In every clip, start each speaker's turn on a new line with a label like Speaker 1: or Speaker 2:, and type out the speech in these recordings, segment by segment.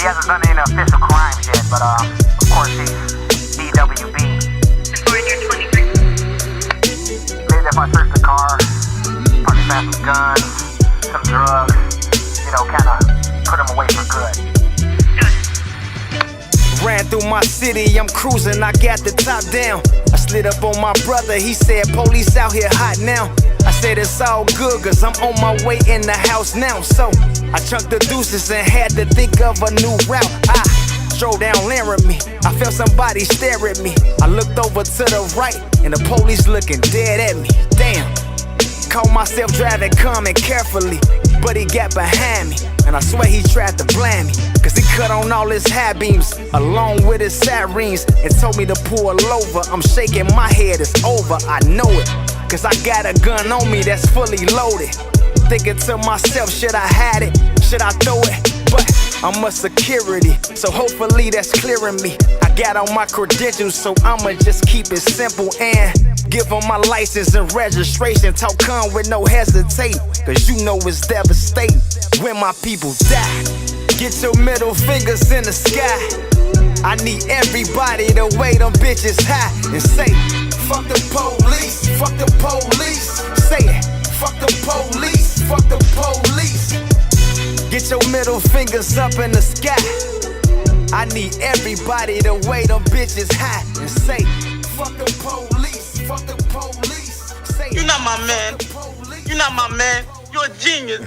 Speaker 1: hasn't done any official crimes yet, but of course he's EWB. Maybe if I search the car, probably found some guns, some drugs, you know, kind of put him away for good.
Speaker 2: Ran through my city, I'm cruising, I got the top down. I slid up on my brother, he said, police out here hot now. I said it's all good, cause I'm on my way in the house now. So, I chunked the deuces and had to think of a new route. I strode down Laramie, I felt somebody stare at me. I looked over to the right, and the police looking dead at me. Damn, caught myself driving calm and carefully, but he got behind me, and I swear he tried to blame me. Cause he cut on all his high beams, along with his sirens, and told me to pull over. I'm shaking my head, it's over, I know it. Cause I got a gun on me that's fully loaded. Thinking to myself, should I hide it? Should I throw it? But I'm a security, so hopefully that's clearing me. I got on my credentials, so I'ma just keep it simple and give them my license and registration. Talk con with no hesitate, cause you know it's devastating when my people die. Get your middle fingers in the sky. I need everybody to wave them bitches high and say, fuck the police, fuck the police. Say it, fuck the police, fuck the police. Get your middle fingers up in the sky. I need everybody to wave them bitches high and say, fuck the police, fuck the police. Say
Speaker 3: You're not my man. You're not my man. You're a genius.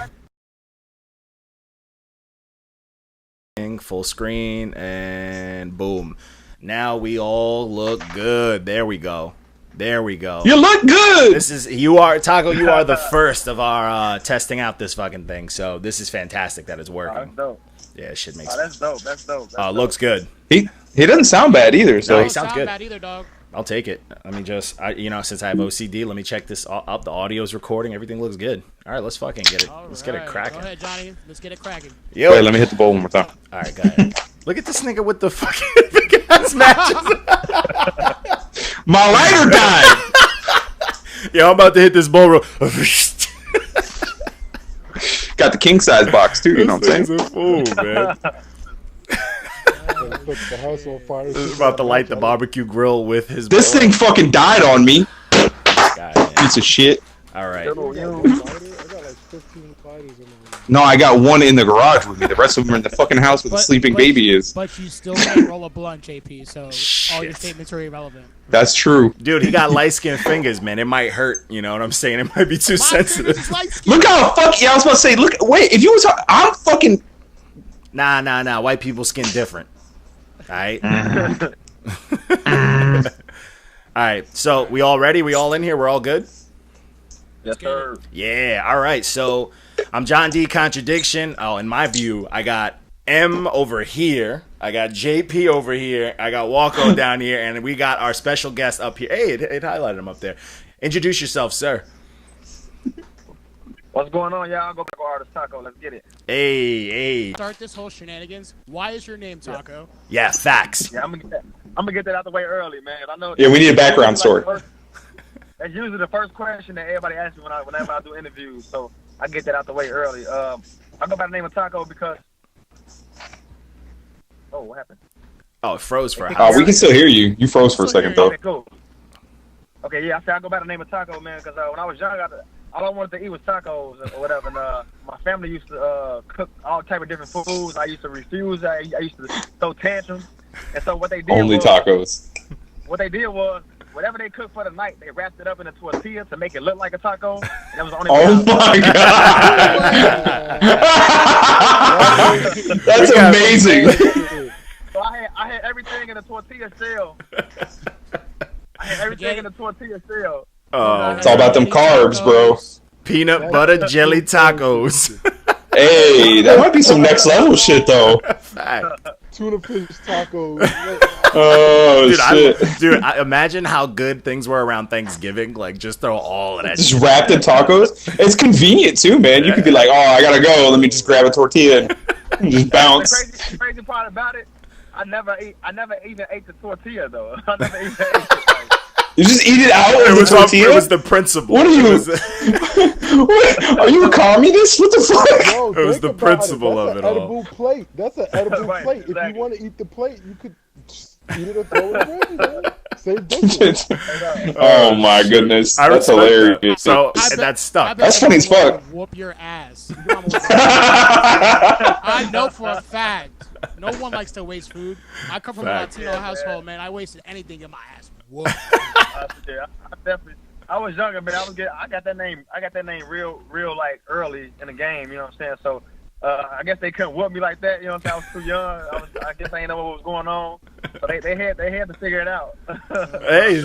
Speaker 4: Full screen and boom. Now we all look good. There we go. There we go.
Speaker 5: You look good.
Speaker 4: This is you are Taco. You are the first of our testing out this fucking thing. So this is fantastic that it's working.
Speaker 6: That's dope.
Speaker 4: Yeah, shit makes.
Speaker 6: That's dope. That's dope.
Speaker 4: Looks good.
Speaker 5: He doesn't sound bad either. So
Speaker 4: No, he sounds good.
Speaker 7: Bad either, dog.
Speaker 4: I'll take it. Let me just, since I have OCD, let me check this up. The audio's recording. Everything looks good. All right, let's fucking get it. Let's get it cracking.
Speaker 7: Go ahead, Johnny. Let's get it cracking.
Speaker 4: Yo.
Speaker 5: Wait, let me hit the bowl one more time.
Speaker 4: All right, go ahead. Look at this nigga with the fucking big ass matches.
Speaker 5: My lighter died.
Speaker 4: Yo, I'm about to hit this bowl roll.
Speaker 5: Got the king size box too. You know what I'm saying?
Speaker 4: A fool, man.
Speaker 8: The house on fire.
Speaker 4: This is about to light the barbecue grill with his.
Speaker 5: This thing fucking died on me. Piece of shit.
Speaker 4: All right.
Speaker 8: I got like 15 fighters in there.
Speaker 5: No, I got one in the garage with me. The rest of them are in the fucking house where the sleeping baby is.
Speaker 7: But you still can't roll a blunt, JP, so all your statements are irrelevant.
Speaker 5: That's true.
Speaker 4: Dude, he got light skinned fingers, man. It might hurt. You know what I'm saying? It might be too sensitive.
Speaker 5: Look how fucking. Yeah, I was about to say. Look, wait. If you was, I'm fucking.
Speaker 4: Nah. White people skin different. All right. All right. So we all ready? We all in here? We're all good?
Speaker 6: Yes, sir.
Speaker 4: Yeah. All right. So I'm John D. Contradiction. Oh, in my view, I got M over here. I got JP over here. I got Walko down here, and we got our special guest up here. Hey, it highlighted him up there. Introduce yourself, sir.
Speaker 6: What's going on, y'all? Go back to Artist Taco. Let's get it.
Speaker 4: Hey.
Speaker 7: Start this whole shenanigans. Why is your name Taco?
Speaker 4: Yeah, facts.
Speaker 6: Yeah, I'm gonna get that out the way early, man. I know.
Speaker 5: Yeah, we need a background story.
Speaker 6: That's usually the first question that everybody asks me whenever I do interviews, so I get that out the way early. I go by the name of Taco because. Oh, what happened?
Speaker 4: Oh, it froze for a
Speaker 5: Oh, we can still hear you. You froze for a second though.
Speaker 6: Okay, cool. Okay, yeah, I said I go by the name of Taco, man, because when I was young, all I wanted to eat was tacos or whatever. And my family used to cook all type of different foods. I used to refuse. I used to throw tantrums. And so what they did
Speaker 5: Only
Speaker 6: was,
Speaker 5: tacos.
Speaker 6: What they did was, whatever they cooked for the night, they wrapped it up in a tortilla to make it look like a taco. And that was the only
Speaker 5: Oh my god! That's amazing.
Speaker 6: So I had everything in a tortilla shell.
Speaker 5: It's all about them carbs, bro.
Speaker 4: Peanut butter jelly tacos.
Speaker 5: Hey, that might be some next level shit though.
Speaker 8: Tuna fish tacos.
Speaker 5: Oh shit.
Speaker 4: Dude, imagine how good things were around Thanksgiving. Like, just throw all of that
Speaker 5: Just
Speaker 4: shit.
Speaker 5: wrapped in tacos. It's convenient too, man. You could be like, oh, I gotta go. Let me just grab a tortilla and just bounce.
Speaker 6: The crazy part about it, I never even ate the tortilla though. I never even ate it.
Speaker 5: You just eat it out of the tortilla?
Speaker 4: It was the principle.
Speaker 5: What are you? What? Are you a communist? What the fuck?
Speaker 8: Yo,
Speaker 4: It was the principle of it all.
Speaker 8: Edible plate. That's an edible
Speaker 6: Right,
Speaker 8: plate. If
Speaker 6: exactly.
Speaker 8: you want to eat the plate, you could just eat it or throw it away, man. Save dishes.
Speaker 5: Oh my goodness,
Speaker 4: I
Speaker 5: that's
Speaker 4: respect
Speaker 5: hilarious.
Speaker 4: that. So
Speaker 7: I bet-
Speaker 4: that's
Speaker 7: I
Speaker 4: stuck.
Speaker 7: bet
Speaker 5: That's funny as
Speaker 7: your mama
Speaker 5: fuck.
Speaker 7: would Whoop your ass. Your mama would- I know for a fact. No one likes to waste food. I come from
Speaker 4: Fact.
Speaker 7: a Latino household, man. I wasted anything in my ass. Whoop.
Speaker 6: I definitely. I was younger, man. I got that name real like early in the game. You know what I'm saying? So I guess they couldn't whoop me like that. You know what I'm saying? I was too young. I guess I didn't know what was going on. So they had to figure it out.
Speaker 4: Hey,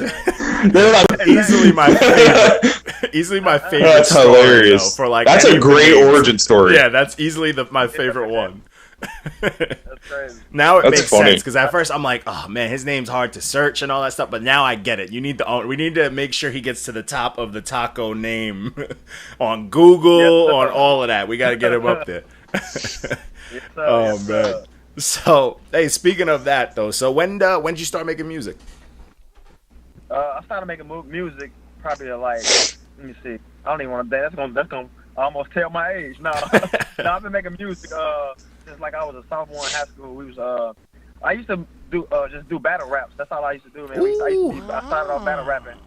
Speaker 5: They're like,
Speaker 4: easily my favorite. Easily my favorite.
Speaker 5: that's
Speaker 4: story,
Speaker 5: hilarious.
Speaker 4: though, for like
Speaker 5: That's
Speaker 4: any
Speaker 5: a
Speaker 4: of the
Speaker 5: great
Speaker 4: names.
Speaker 5: origin story.
Speaker 4: Yeah, that's easily my favorite one.
Speaker 6: That's crazy.
Speaker 4: Now it
Speaker 5: That's
Speaker 4: makes
Speaker 5: funny.
Speaker 4: sense because at first I'm like, oh man, his name's hard to search and all that stuff. But now I get it. We need to make sure he gets to the top of the taco name on Google, on all of that. We got to get him up there.
Speaker 6: Yes, sir.
Speaker 4: Oh
Speaker 6: Yes,
Speaker 4: man.
Speaker 6: sir.
Speaker 4: So hey, speaking of that though, so when did you start making music?
Speaker 6: I started making music probably like, let me see. I don't even want to. That's gonna almost tell my age. No, no, I've been making music since like I was a sophomore in high school. I used to do just do battle raps. That's all I used to do, man. I started off battle rapping.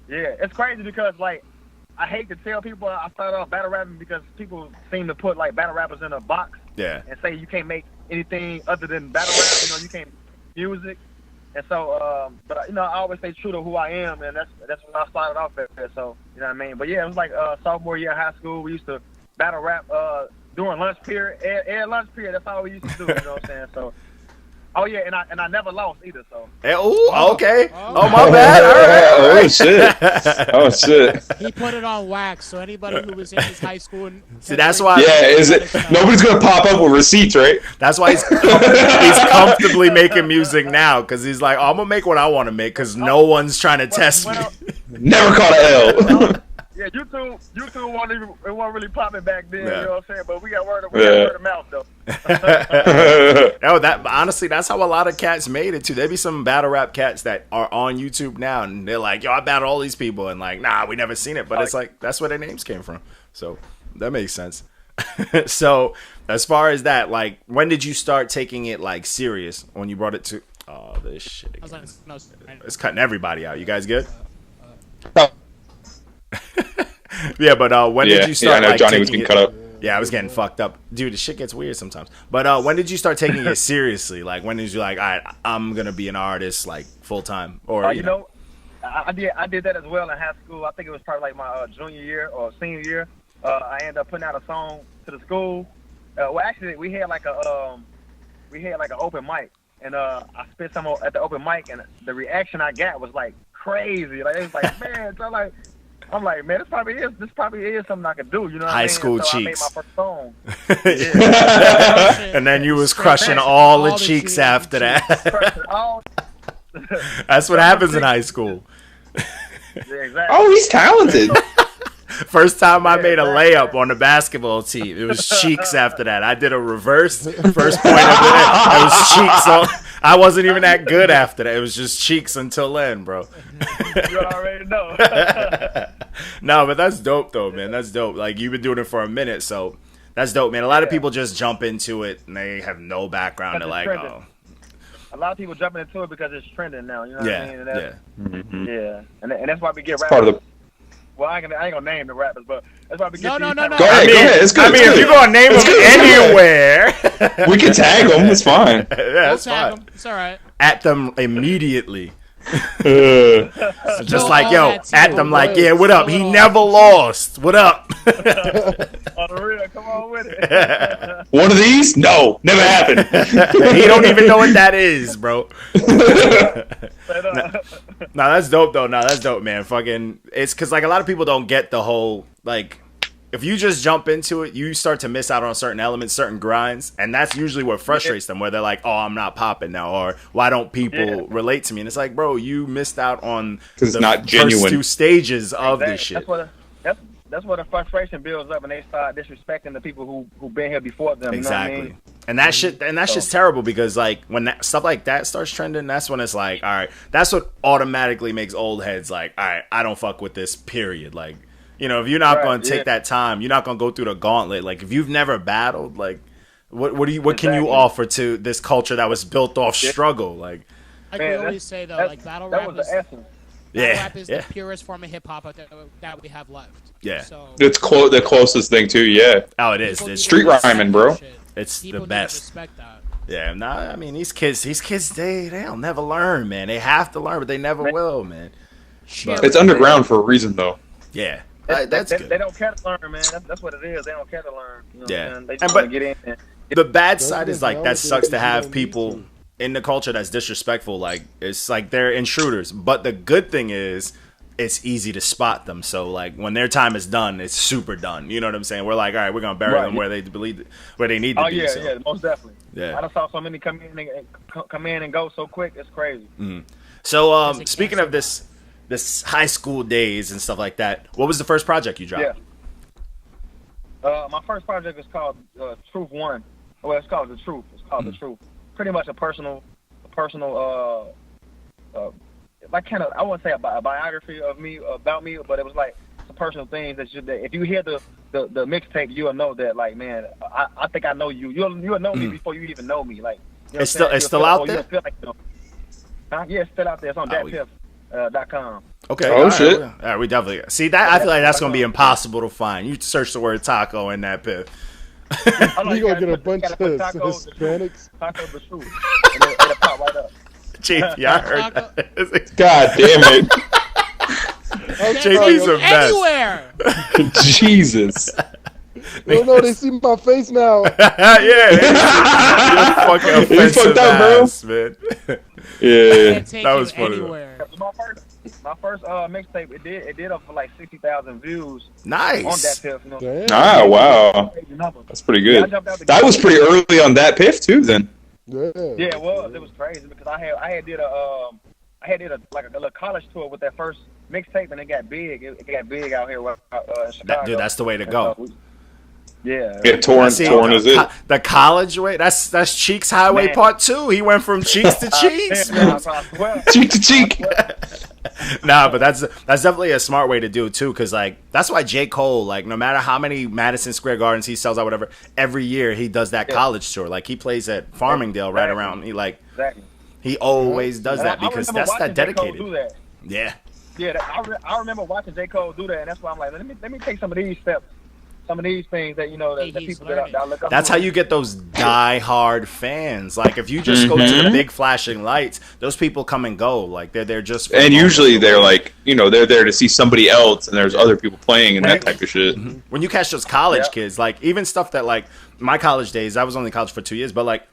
Speaker 6: Yeah, it's crazy because like I hate to tell people I started off battle rapping because people seem to put like battle rappers in a box.
Speaker 4: Yeah.
Speaker 6: And say you can't make anything other than battle rap. You know, you can't music. And so, but I always stay true to who I am, and that's when I started off at. So, you know what I mean? But yeah, it was like sophomore year of high school. We used to battle rap during lunch period. Lunch period, that's all we used to do. You know what I'm saying? So, oh yeah, and I never lost either. So.
Speaker 4: Hey, okay. Oh my bad. All right.
Speaker 5: Oh shit. Oh shit.
Speaker 7: He put it on wax, so anybody who was in his high school and
Speaker 4: See, that's why.
Speaker 5: Yeah, is it? Nobody's gonna pop up with receipts, right?
Speaker 4: That's why he's comfortably making music now because he's like, oh, I'm gonna make what I want to make because no one's trying to test me.
Speaker 5: Never caught an L.
Speaker 6: Yeah, YouTube wasn't really popping back then.
Speaker 4: Yeah.
Speaker 6: You know what I'm saying? But we got word of mouth though.
Speaker 4: No, honestly, that's how a lot of cats made it too. There be some battle rap cats that are on YouTube now, and they're like, "Yo, I battle all these people," and like, "Nah, we never seen it." But it's like that's where their names came from, so that makes sense. So, as far as that, like, when did you start taking it like serious? When you brought it to this shit again. It's cutting everybody out. You guys good? Yeah, but when did you start?
Speaker 5: Yeah, I know
Speaker 4: like,
Speaker 5: Johnny was
Speaker 4: taking
Speaker 5: getting cut up.
Speaker 4: Yeah, I was getting fucked up. Dude, the shit gets weird sometimes. But when did you start taking it seriously? Like, when did you like, all right, I'm going to be an artist, like, full time? Or,
Speaker 6: you know, I did that as well in high school. I think it was probably like my junior year or senior year. I ended up putting out a song to the school. Well, actually, we had like an open mic. And I spit some at the open mic, and the reaction I got was, like, crazy. Like, it was like, man, so like... I'm like, man, this probably is something I could do, you know what I mean?
Speaker 4: High school
Speaker 6: so
Speaker 4: cheeks.
Speaker 6: I made my first song.
Speaker 4: And then you was crushing all the cheeks after that. That's what happens in high school.
Speaker 6: Yeah, exactly.
Speaker 5: Oh, he's talented.
Speaker 4: First time I made a layup on the basketball team, it was cheeks after that. I did a reverse first point of it was cheeks. So I wasn't even that good after that. It was just cheeks until then, bro.
Speaker 6: You already know.
Speaker 4: No, but that's dope though, man. That's dope. Like, you've been doing it for a minute, so that's dope, man. A lot of people just jump into it and they have no background. They're like, oh.
Speaker 6: A lot of people jumping into it because it's trending now. You know what I mean? And
Speaker 4: Yeah.
Speaker 6: And that's why we get
Speaker 5: Part of
Speaker 6: rappers.
Speaker 5: the.
Speaker 6: Well, I ain't gonna name the rappers, but that's why we get.
Speaker 7: No.
Speaker 5: Go ahead. Go ahead. It's good.
Speaker 4: I mean, if you're gonna name them anywhere,
Speaker 5: We can tag them. It's fine.
Speaker 4: yeah,
Speaker 7: We'll
Speaker 4: that's
Speaker 7: tag
Speaker 4: fine.
Speaker 7: him. It's all right.
Speaker 4: At them immediately.
Speaker 5: Uh,
Speaker 4: Just
Speaker 7: all
Speaker 4: like, yo,
Speaker 7: that
Speaker 4: at
Speaker 7: too.
Speaker 4: them like, yeah, what up? He
Speaker 7: Still all
Speaker 4: never lost. What up?
Speaker 6: On the real, come on with it.
Speaker 5: one of these? No, never happened.
Speaker 4: He don't even know what that is, bro. Nah, that's dope though. Nah, that's dope, man. Fucking, it's because like a lot of people don't get the whole like. If you just jump into it, you start to miss out on certain elements, certain grinds, and that's usually what frustrates them. Where they're like, "Oh, I'm not popping now," or "Why don't people relate to me?" And it's like, bro, you missed out on
Speaker 5: It's
Speaker 4: the
Speaker 5: not genuine.
Speaker 4: first two stages of this shit.
Speaker 6: That's where the frustration builds up, and they start disrespecting the people who been here before them.
Speaker 4: Exactly.
Speaker 6: You know what I mean?
Speaker 4: And that shit's terrible because like when stuff like that starts trending, that's when it's like, all right, that's what automatically makes old heads like, all right, I don't fuck with this. Period. Like, you know, if you're not going to take that time, you're not going to go through the gauntlet. Like, if you've never battled, like, what can you offer to this culture that was built off struggle? Like,
Speaker 7: I can always say though, like battle rap is the purest form of hip hop that we have left.
Speaker 5: Yeah,
Speaker 7: so,
Speaker 5: it's the closest thing too. Yeah.
Speaker 4: Oh, it is. It's
Speaker 5: street rhyming, bro.
Speaker 4: It's
Speaker 7: people
Speaker 4: the best.
Speaker 7: Respect that.
Speaker 4: Yeah, I mean these kids, they'll never learn, man. They have to learn, but they never will, man.
Speaker 5: But it's underground for a reason, though.
Speaker 4: Yeah,
Speaker 6: that's
Speaker 4: good.
Speaker 6: They don't care to learn, man. That's what it is. They don't care to learn. You know
Speaker 4: yeah,
Speaker 6: they just want to get in.
Speaker 4: The bad side is like that sucks to have people in the culture that's disrespectful. Like it's like they're intruders. But the good thing is, it's easy to spot them. So like when their time is done, it's super done. You know what I'm saying? We're like, all right, we're gonna bury them where they need to be.
Speaker 6: Yeah,
Speaker 4: so.
Speaker 6: yeah, most definitely.
Speaker 4: Yeah,
Speaker 6: I just saw so many come in and go so quick. It's crazy.
Speaker 4: Mm-hmm. So speaking of this high school days and stuff like that, what was the first project you dropped?
Speaker 6: Yeah. My first project is called Truth One. Well, it's called The Truth. It's called The Truth. Pretty much a personal, like kind of, I wouldn't say a biography of me, about me, but it was like some personal things that if you hear the mixtape, you'll know that, like, man, I think I know you. You'll know me before you even know me. Like, you know
Speaker 4: it's still out there?
Speaker 6: Like, yeah, it's still out there. It's on datpiff.com.
Speaker 4: Okay.
Speaker 5: Oh, shit.
Speaker 4: All right, we definitely see that. I feel like that's gonna be impossiple to find. You search the word taco in that piff.
Speaker 8: You gonna get a bunch of Hispanics.
Speaker 6: Taco the Truth. And it'll pop right up.
Speaker 4: JP, I heard that.
Speaker 5: God damn it.
Speaker 4: JP's a mess.
Speaker 7: Anywhere.
Speaker 5: Jesus.
Speaker 8: No, they see my face now.
Speaker 4: Yeah. You're fucking offensive ass, man.
Speaker 5: Yeah.
Speaker 4: That was funny.
Speaker 6: My first mixtape, it did up for like 60,000 views.
Speaker 4: Nice.
Speaker 6: On that piff, you know.
Speaker 5: Ah, wow. That's pretty good. That was pretty early on that piff too, then.
Speaker 6: Yeah, it was. It was crazy because I had did a little college tour with that first mixtape, and it got big. It got big out here in Chicago.
Speaker 4: Dude, that's the way to go.
Speaker 6: Yeah,
Speaker 5: torn is it?
Speaker 4: The college way. That's Cheeks Highway Part 2. He went from cheeks to cheeks.
Speaker 5: Cheek to cheek.
Speaker 4: Nah, but that's definitely a smart way to do it too, because like that's why J. Cole, like, no matter how many Madison Square Gardens he sells out, whatever, every year he does that college tour. Like he plays at Farmingdale right around. He always does that because that's that dedicated. Yeah.
Speaker 6: I remember watching J. Cole do that, and that's why I'm like, let me take some of these steps. Some of these things that, you know, that people that I look up.
Speaker 4: That's how you get those die-hard fans. Like, if you just go to the big flashing lights, those people come and go. Like, they're just...
Speaker 5: And usually they're like, you know, they're there to see somebody else, and there's other people playing and that type of shit.
Speaker 4: When you catch those college kids, like, even stuff that, like, my college days, I was only in college for 2 years, but, like,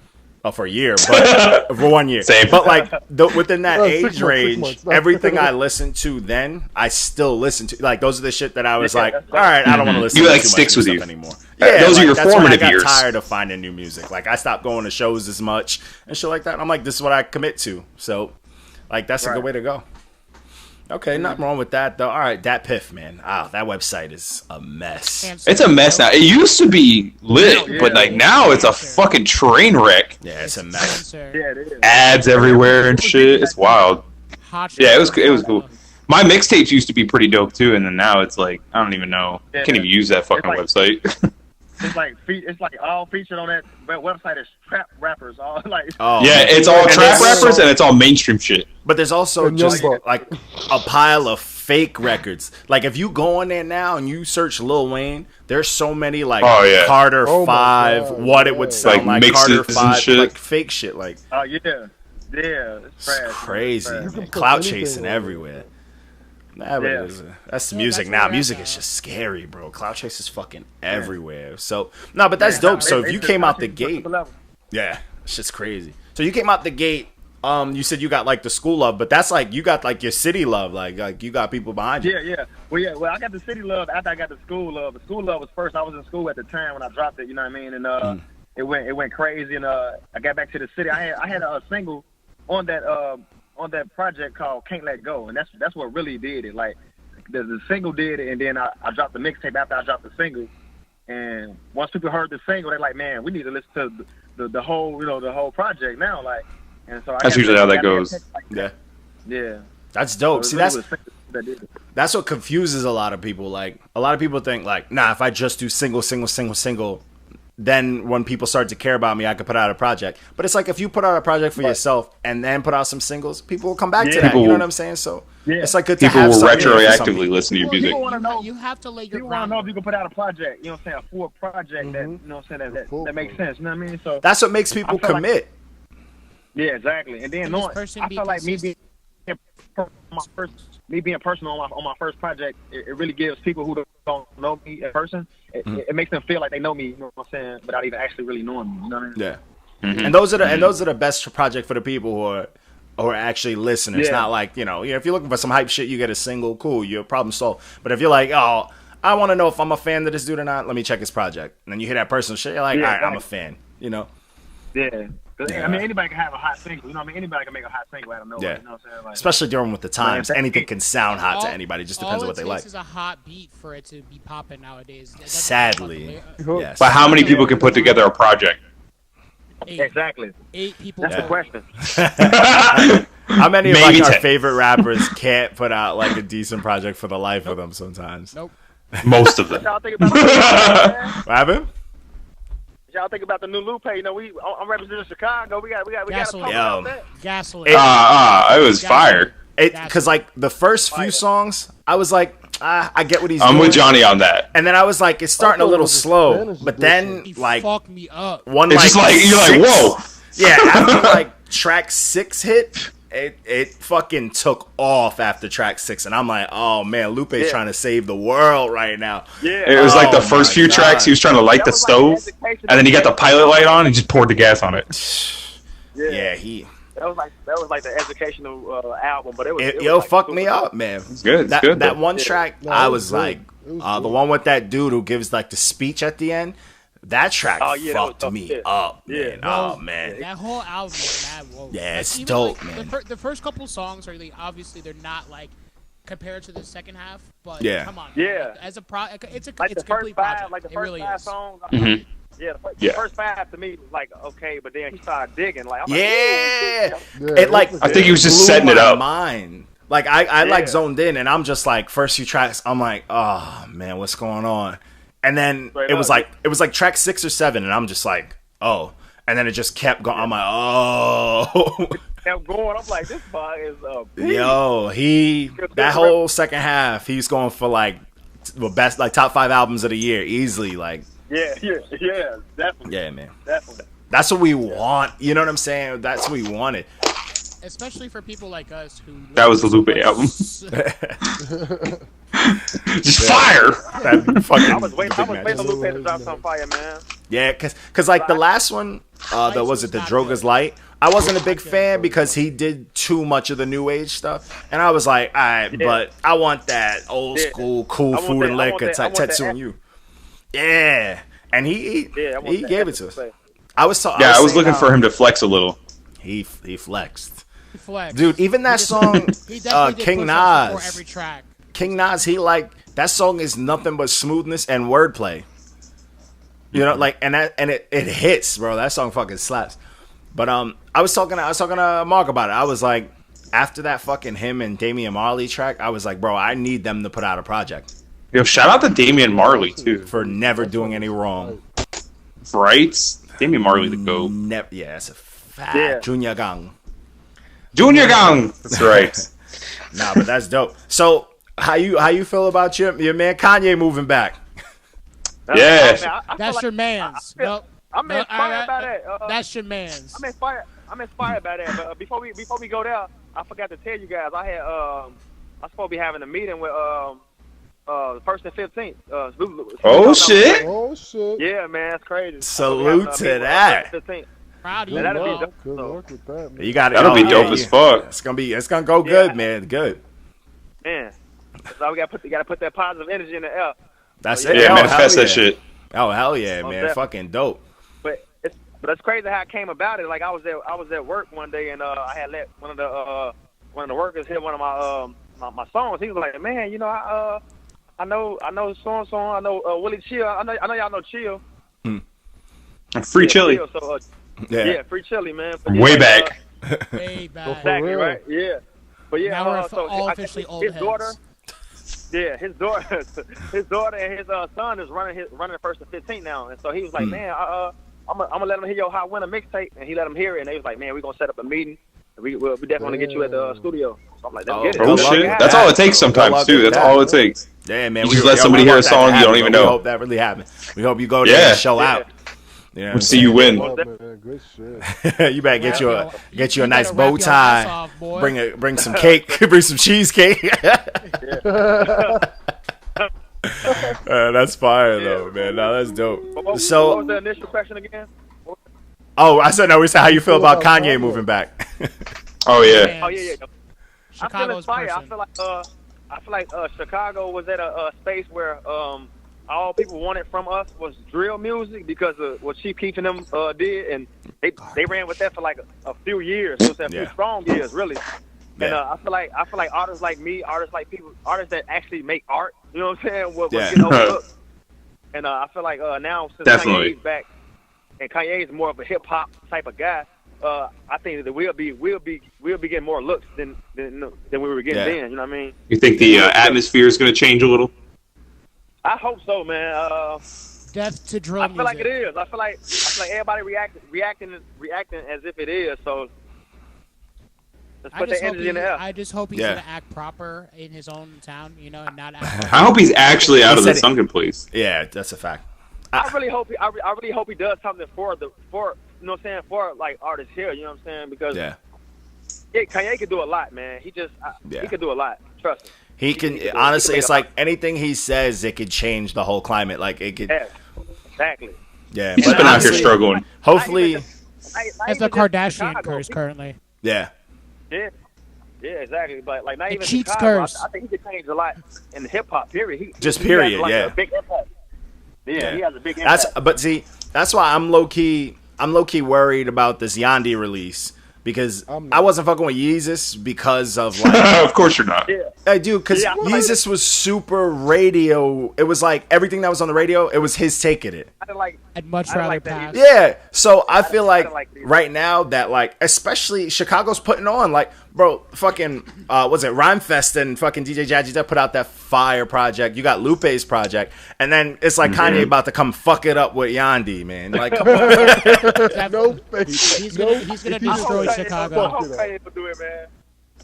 Speaker 4: for a year, but for 1 year.
Speaker 5: Same.
Speaker 4: But like within that age range, everything I listened to then, I still listen to. Like those are the shit that I was like, all right, I don't want to listen.
Speaker 5: You
Speaker 4: to
Speaker 5: like
Speaker 4: too
Speaker 5: sticks
Speaker 4: much
Speaker 5: with you
Speaker 4: stuff anymore. Yeah,
Speaker 5: those
Speaker 4: like,
Speaker 5: are your
Speaker 4: that's
Speaker 5: formative
Speaker 4: when I got
Speaker 5: years.
Speaker 4: Tired of finding new music. Like I stopped going to shows as much and shit like that. And I'm like, this is what I commit to. So, like that's a good way to go. Okay, nothing wrong with that though. All right, Dat Piff, man. That website is a mess.
Speaker 5: It's a mess now. It used to be lit, but like now it's a fucking train wreck.
Speaker 4: Yeah, it's a mess.
Speaker 6: Yeah, it is.
Speaker 5: Ads everywhere and shit. It's wild. Yeah, it was cool. My mixtapes used to be pretty dope too, and then now it's like I don't even know. I can't even use that fucking website.
Speaker 6: It's like all featured on that website is trap rappers. All like
Speaker 5: it's all trap rappers and it's all mainstream shit.
Speaker 4: But there's also just like a pile of fake records. Like if you go on there now and you search Lil Wayne, there's so many like Carter 5, what it would sound like Carter 5, like fake shit. Like
Speaker 6: it's
Speaker 4: crazy. Clout chasing everywhere. Nah, but that's the music now. Music is just scary, bro. Cloud chase is fucking everywhere. So but that's dope. So if you came out the gate, it's just crazy. So you came out the gate. You said you got like the school love, but that's like you got like your city love. Like you got people behind you.
Speaker 6: Yeah. Well, I got the city love after I got the school love. The school love was first. I was in school at the time when I dropped it. You know what I mean? And it went crazy. And I got back to the city. I had a single on that project called Can't Let Go, and that's what really did it. Like the single did it, and then I dropped the mixtape after I dropped the single. And once people heard the single, they're like, man, we need to listen to the whole the whole project now. Like, and so
Speaker 5: That's usually how that goes.
Speaker 4: Yeah.
Speaker 6: Yeah.
Speaker 4: That's dope.
Speaker 6: So
Speaker 4: See,
Speaker 6: it really was
Speaker 4: that's what confuses a lot of people. Like, a lot of people think, like, nah, if I just do single, then when people start to care about me, I could put out a project. But it's like, if you put out a project for yourself and then put out some singles, people will come back to that. You know what I'm saying? So it's like good to
Speaker 5: people
Speaker 4: have
Speaker 5: will
Speaker 4: something
Speaker 5: retroactively listen to your music.
Speaker 6: People want to know.
Speaker 7: You have to lay your
Speaker 6: People want to
Speaker 7: ground.
Speaker 6: know if you can put out a project. You know what I'm saying? A full project that that makes sense. You know what I mean? So
Speaker 4: that's what makes people commit.
Speaker 6: Yeah, exactly. And then
Speaker 7: Can
Speaker 6: knowing,
Speaker 7: this person
Speaker 6: I
Speaker 7: be
Speaker 6: feel like being personal on my first project, it really gives people who don't know me in person, it makes them feel like they know me, you know what I'm saying, without even actually really knowing me. You know what I mean?
Speaker 4: Yeah. And those are the best project for the people who are actually listeners. Not like, if you're looking for some hype shit, you get a single, cool, your problem solved. But if you're like, oh, I want to know if I'm a fan of this dude or not, let me check his project. And then you hear that personal shit, you're like, all right, I'm a fan,
Speaker 6: Yeah. I mean, anybody can have a hot single. You know what I mean? Anybody can make a hot single out of nowhere.
Speaker 4: Yeah.
Speaker 6: You know what I'm saying? Like,
Speaker 4: especially during with the times, anything can sound hot to anybody. Just depends on what they like.
Speaker 7: All it takes is a hot beat for it to be popping nowadays.
Speaker 4: Sadly. Yes.
Speaker 5: But how many people can put together a project?
Speaker 7: 8.
Speaker 6: Exactly.
Speaker 7: 8 people.
Speaker 6: That's the question.
Speaker 4: How many of
Speaker 5: Maybe
Speaker 4: our
Speaker 5: 10.
Speaker 4: favorite rappers can't put out like a decent project for the life of them sometimes?
Speaker 7: Nope.
Speaker 5: Most of them.
Speaker 6: Y'all think about it?
Speaker 4: What happened?
Speaker 6: Y'all think about the new Lupe? I'm representing Chicago. We got to talk
Speaker 7: Gasoline.
Speaker 6: about that.
Speaker 7: Gasoline.
Speaker 5: It was fire.
Speaker 4: Because like the first few songs, I was like, I get what he's
Speaker 5: I'm
Speaker 4: doing.
Speaker 5: with Johnny on that.
Speaker 4: And then I was like, it's starting a
Speaker 8: thought it
Speaker 4: little
Speaker 8: was a
Speaker 4: slow.
Speaker 8: Spanish
Speaker 4: But then
Speaker 7: He
Speaker 4: like
Speaker 7: fucked me up.
Speaker 4: one
Speaker 5: It's just like you're like,
Speaker 4: 6
Speaker 5: whoa.
Speaker 4: Yeah, after like track 6 hit, it fucking took off after track 6, and I'm like, oh man, Lupe's trying to save the world right now.
Speaker 6: Yeah.
Speaker 5: It was like the
Speaker 4: Oh
Speaker 5: first
Speaker 4: my
Speaker 5: few
Speaker 4: God.
Speaker 5: tracks he was trying to light the
Speaker 6: That was like
Speaker 5: stove,
Speaker 6: education
Speaker 5: and then he got the pilot light on and just poured the gas on it.
Speaker 4: Yeah,
Speaker 6: That was like the educational album, but it was.
Speaker 4: it
Speaker 6: was like
Speaker 4: fucked
Speaker 6: super
Speaker 4: me
Speaker 6: dope.
Speaker 4: up, man.
Speaker 5: It's good. It's
Speaker 4: That
Speaker 5: good.
Speaker 4: that
Speaker 5: though.
Speaker 4: one track,
Speaker 8: No,
Speaker 4: I
Speaker 8: it
Speaker 4: was
Speaker 8: was
Speaker 4: like,
Speaker 8: good. It was
Speaker 4: the
Speaker 8: good.
Speaker 4: one with that dude who gives like the speech at the end. That track
Speaker 6: Oh, yeah, that was
Speaker 4: fucked
Speaker 6: tough
Speaker 4: me
Speaker 6: shit.
Speaker 4: up,
Speaker 6: Yeah.
Speaker 4: man. Oh man.
Speaker 7: That whole album is mad woke.
Speaker 4: Yeah, it's
Speaker 7: even,
Speaker 4: dope,
Speaker 7: like,
Speaker 4: man.
Speaker 7: The first couple songs are obviously they're not like compared to the second half, but
Speaker 4: Yeah.
Speaker 7: come on.
Speaker 6: Yeah.
Speaker 7: Like, as a it's a
Speaker 6: Like
Speaker 7: it's
Speaker 6: the
Speaker 7: a complete
Speaker 6: first 5,
Speaker 7: project.
Speaker 6: like the
Speaker 7: It
Speaker 6: first
Speaker 7: really
Speaker 6: 5
Speaker 7: is.
Speaker 6: songs.
Speaker 5: Mhm.
Speaker 6: Yeah,
Speaker 5: Yeah.
Speaker 6: the first 5 to me was like okay, but then he started digging. Like, I'm
Speaker 4: Yeah.
Speaker 6: like,
Speaker 4: It like
Speaker 5: I think he was just
Speaker 4: blew
Speaker 5: setting it
Speaker 4: my
Speaker 5: up.
Speaker 4: mind. Like I like
Speaker 6: Yeah.
Speaker 4: zoned in, and I'm just like first few tracks. I'm like, oh man, what's going on? And then
Speaker 6: Straight
Speaker 4: it was
Speaker 6: up.
Speaker 4: like track 6 or 7, and I'm just like, oh. And then it just kept going. I'm like, oh,
Speaker 6: kept going. I'm like, this bug is
Speaker 4: yo, that whole second half, he's going for like the best, like top 5 albums of the year, easily. Like,
Speaker 6: yeah, definitely.
Speaker 4: yeah, man,
Speaker 6: Definitely.
Speaker 4: that's what we want. You know what I'm saying? That's what we wanted.
Speaker 7: Especially for people like us who
Speaker 5: That was the Lupe album. Just fire.
Speaker 4: That fucking
Speaker 6: I was waiting
Speaker 4: big
Speaker 6: for
Speaker 4: matches.
Speaker 6: Lupe to drop some fire, man.
Speaker 4: Yeah, cause like the last one, was it the Droga's Light? I wasn't a big fan because he did too much of the new age stuff, and I was like, all right, but I want that old school cool
Speaker 6: I want
Speaker 4: food
Speaker 6: that-
Speaker 4: and
Speaker 6: I want
Speaker 4: liquor
Speaker 6: that- I
Speaker 4: type
Speaker 6: want that
Speaker 4: Tetsu and you. Yeah, and he
Speaker 6: want
Speaker 4: he
Speaker 6: that
Speaker 4: gave it to us.
Speaker 6: Lupe.
Speaker 4: I was
Speaker 5: I was looking
Speaker 4: saying
Speaker 5: for him to flex a little.
Speaker 4: He flexed,
Speaker 7: flex.
Speaker 4: dude. Even that song,
Speaker 7: He definitely did
Speaker 4: King
Speaker 7: push-ups before
Speaker 4: Nas.
Speaker 7: every track.
Speaker 4: King Nas, that song is nothing but smoothness and wordplay. You know, like and it hits, bro. That song fucking slaps. But I was talking to Mark about it. I was like, after that fucking him and Damian Marley track, I was like, bro, I need them to put out a project
Speaker 5: Yo, shout out to Damian Marley too.
Speaker 4: for never doing any wrong.
Speaker 5: Right? Damian Marley the GOAT.
Speaker 4: Yeah, that's a fact.
Speaker 6: Yeah.
Speaker 4: Junior Gang.
Speaker 5: Junior Gang. That's right.
Speaker 4: Nah, but that's dope. So how you feel about your man Kanye moving back?
Speaker 5: Yeah.
Speaker 6: I feel
Speaker 7: That's
Speaker 6: like-
Speaker 7: your man's.
Speaker 6: I feel-
Speaker 7: Nope.
Speaker 6: I'm
Speaker 7: No,
Speaker 6: inspired by that.
Speaker 7: That's your man's.
Speaker 6: I'm inspired by that. But before we go there, I forgot to tell you guys. I had I was supposed to be having a meeting with the 1st and 15th.
Speaker 5: Oh shit.
Speaker 8: Oh shit.
Speaker 6: Yeah, man, that's crazy.
Speaker 4: Salute to that.
Speaker 7: Proud of
Speaker 6: Yeah,
Speaker 7: you.
Speaker 6: that'll be
Speaker 7: bro.
Speaker 6: dope.
Speaker 8: Good luck with that, man.
Speaker 4: You got it.
Speaker 5: That'll be dope as fuck.
Speaker 4: It's gonna go good, man. Good.
Speaker 6: Man, so we gotta put that positive energy in the air.
Speaker 4: That's
Speaker 6: Yeah,
Speaker 4: it.
Speaker 5: Yeah,
Speaker 4: Oh,
Speaker 5: manifest
Speaker 4: hell
Speaker 5: that
Speaker 4: yeah.
Speaker 5: shit.
Speaker 4: Oh hell yeah, man!
Speaker 6: definitely.
Speaker 4: Fucking dope.
Speaker 6: But it's crazy how it came about it. Like I was at work one day and I had let one of the workers hear one of my songs. He was like, man, you know, I know so I know Willie Chill. I know y'all know Chill.
Speaker 5: Free chili.
Speaker 6: Chill, so Yeah, free chili, man. But
Speaker 5: Way back.
Speaker 7: Way back.
Speaker 6: Exactly right. Yeah, but yeah,
Speaker 7: Now we're
Speaker 6: so
Speaker 7: all officially old
Speaker 6: his
Speaker 7: heads.
Speaker 6: daughter. Yeah, his daughter, his daughter and his son is running the first to 15 now, and so he was like, man, I'm gonna let him hear your Hot Winter mixtape, and he let him hear it, and they was like, man, we're gonna set up a meeting, and we definitely want to get you at the studio. So I'm like, let's get it.
Speaker 5: Oh shit! That's all it takes sometimes too. That's all it takes.
Speaker 4: Yeah, man.
Speaker 5: You just let somebody hear a song you don't even know.
Speaker 4: We hope that really happens. We hope you go there and show out. Yeah,
Speaker 5: we'll see you win.
Speaker 8: Good shit.
Speaker 4: You better get you a nice bow tie. Bring some cake. Bring some cheesecake. That's fire though, man. No, that's dope.
Speaker 6: What was the initial question again?
Speaker 4: Oh, I said no. We said how you feel about Kanye moving back.
Speaker 5: Oh yeah.
Speaker 6: Oh yeah. I feel inspired. I feel like Chicago was at a space where all people wanted from us was drill music because of what Chief Keef and them did, and they ran with that for like a few years. So a few strong years, really. And I feel like artists like me, artists that actually make art, you know what I'm saying? Will get overlooked. And I feel like now since Kanye's back, and Kanye is more of a hip hop type of guy, I think that we'll be getting more looks than we were getting then. You know what I mean?
Speaker 5: You think the atmosphere is going to change a little?
Speaker 6: I hope so, man.
Speaker 7: Death to drill
Speaker 6: I feel like it is. I feel like everybody reacting as if it is. So let's put that energy in the air.
Speaker 7: I just hope he's gonna act proper in his own town, you know, and not act.
Speaker 5: I hope he's actually out of the sunken place.
Speaker 4: Yeah, that's a fact.
Speaker 6: I really hope he does something for you know what I'm saying, for like artists here. You know what I'm saying? Because Kanye could do a lot, man. He could do a lot. Trust me.
Speaker 4: He can honestly. It's like anything he says, it could change the whole climate. Like it could.
Speaker 6: Yeah, exactly.
Speaker 4: Yeah,
Speaker 5: he's been out here struggling.
Speaker 4: Hopefully,
Speaker 7: as the Kardashian curse currently.
Speaker 4: Yeah.
Speaker 6: Yeah, exactly. But like not
Speaker 7: the
Speaker 6: even
Speaker 7: Cheeks
Speaker 6: Chicago.
Speaker 7: curse.
Speaker 6: I think he could change a lot in the hip hop period. He
Speaker 4: period.
Speaker 6: Has, like, a big impact. Yeah, he has a big impact.
Speaker 4: That's why I'm low key worried about this Yandhi release. Because I wasn't fucking with Yeezus because of like.
Speaker 5: Of course you're not.
Speaker 4: I do, because Yeezus was super radio. It was like everything that was on the radio. It was his take at it.
Speaker 7: I'd much rather pass.
Speaker 4: Yeah, so I feel like right now that like especially Chicago's putting on like bro fucking was it Rhymefest and fucking DJ Jazzy that put out that fire project. You got Lupe's project, and then it's like Kanye about to come fuck it up with Yandhi, man. Like come on.
Speaker 8: No face.
Speaker 7: He's gonna destroy Chicago.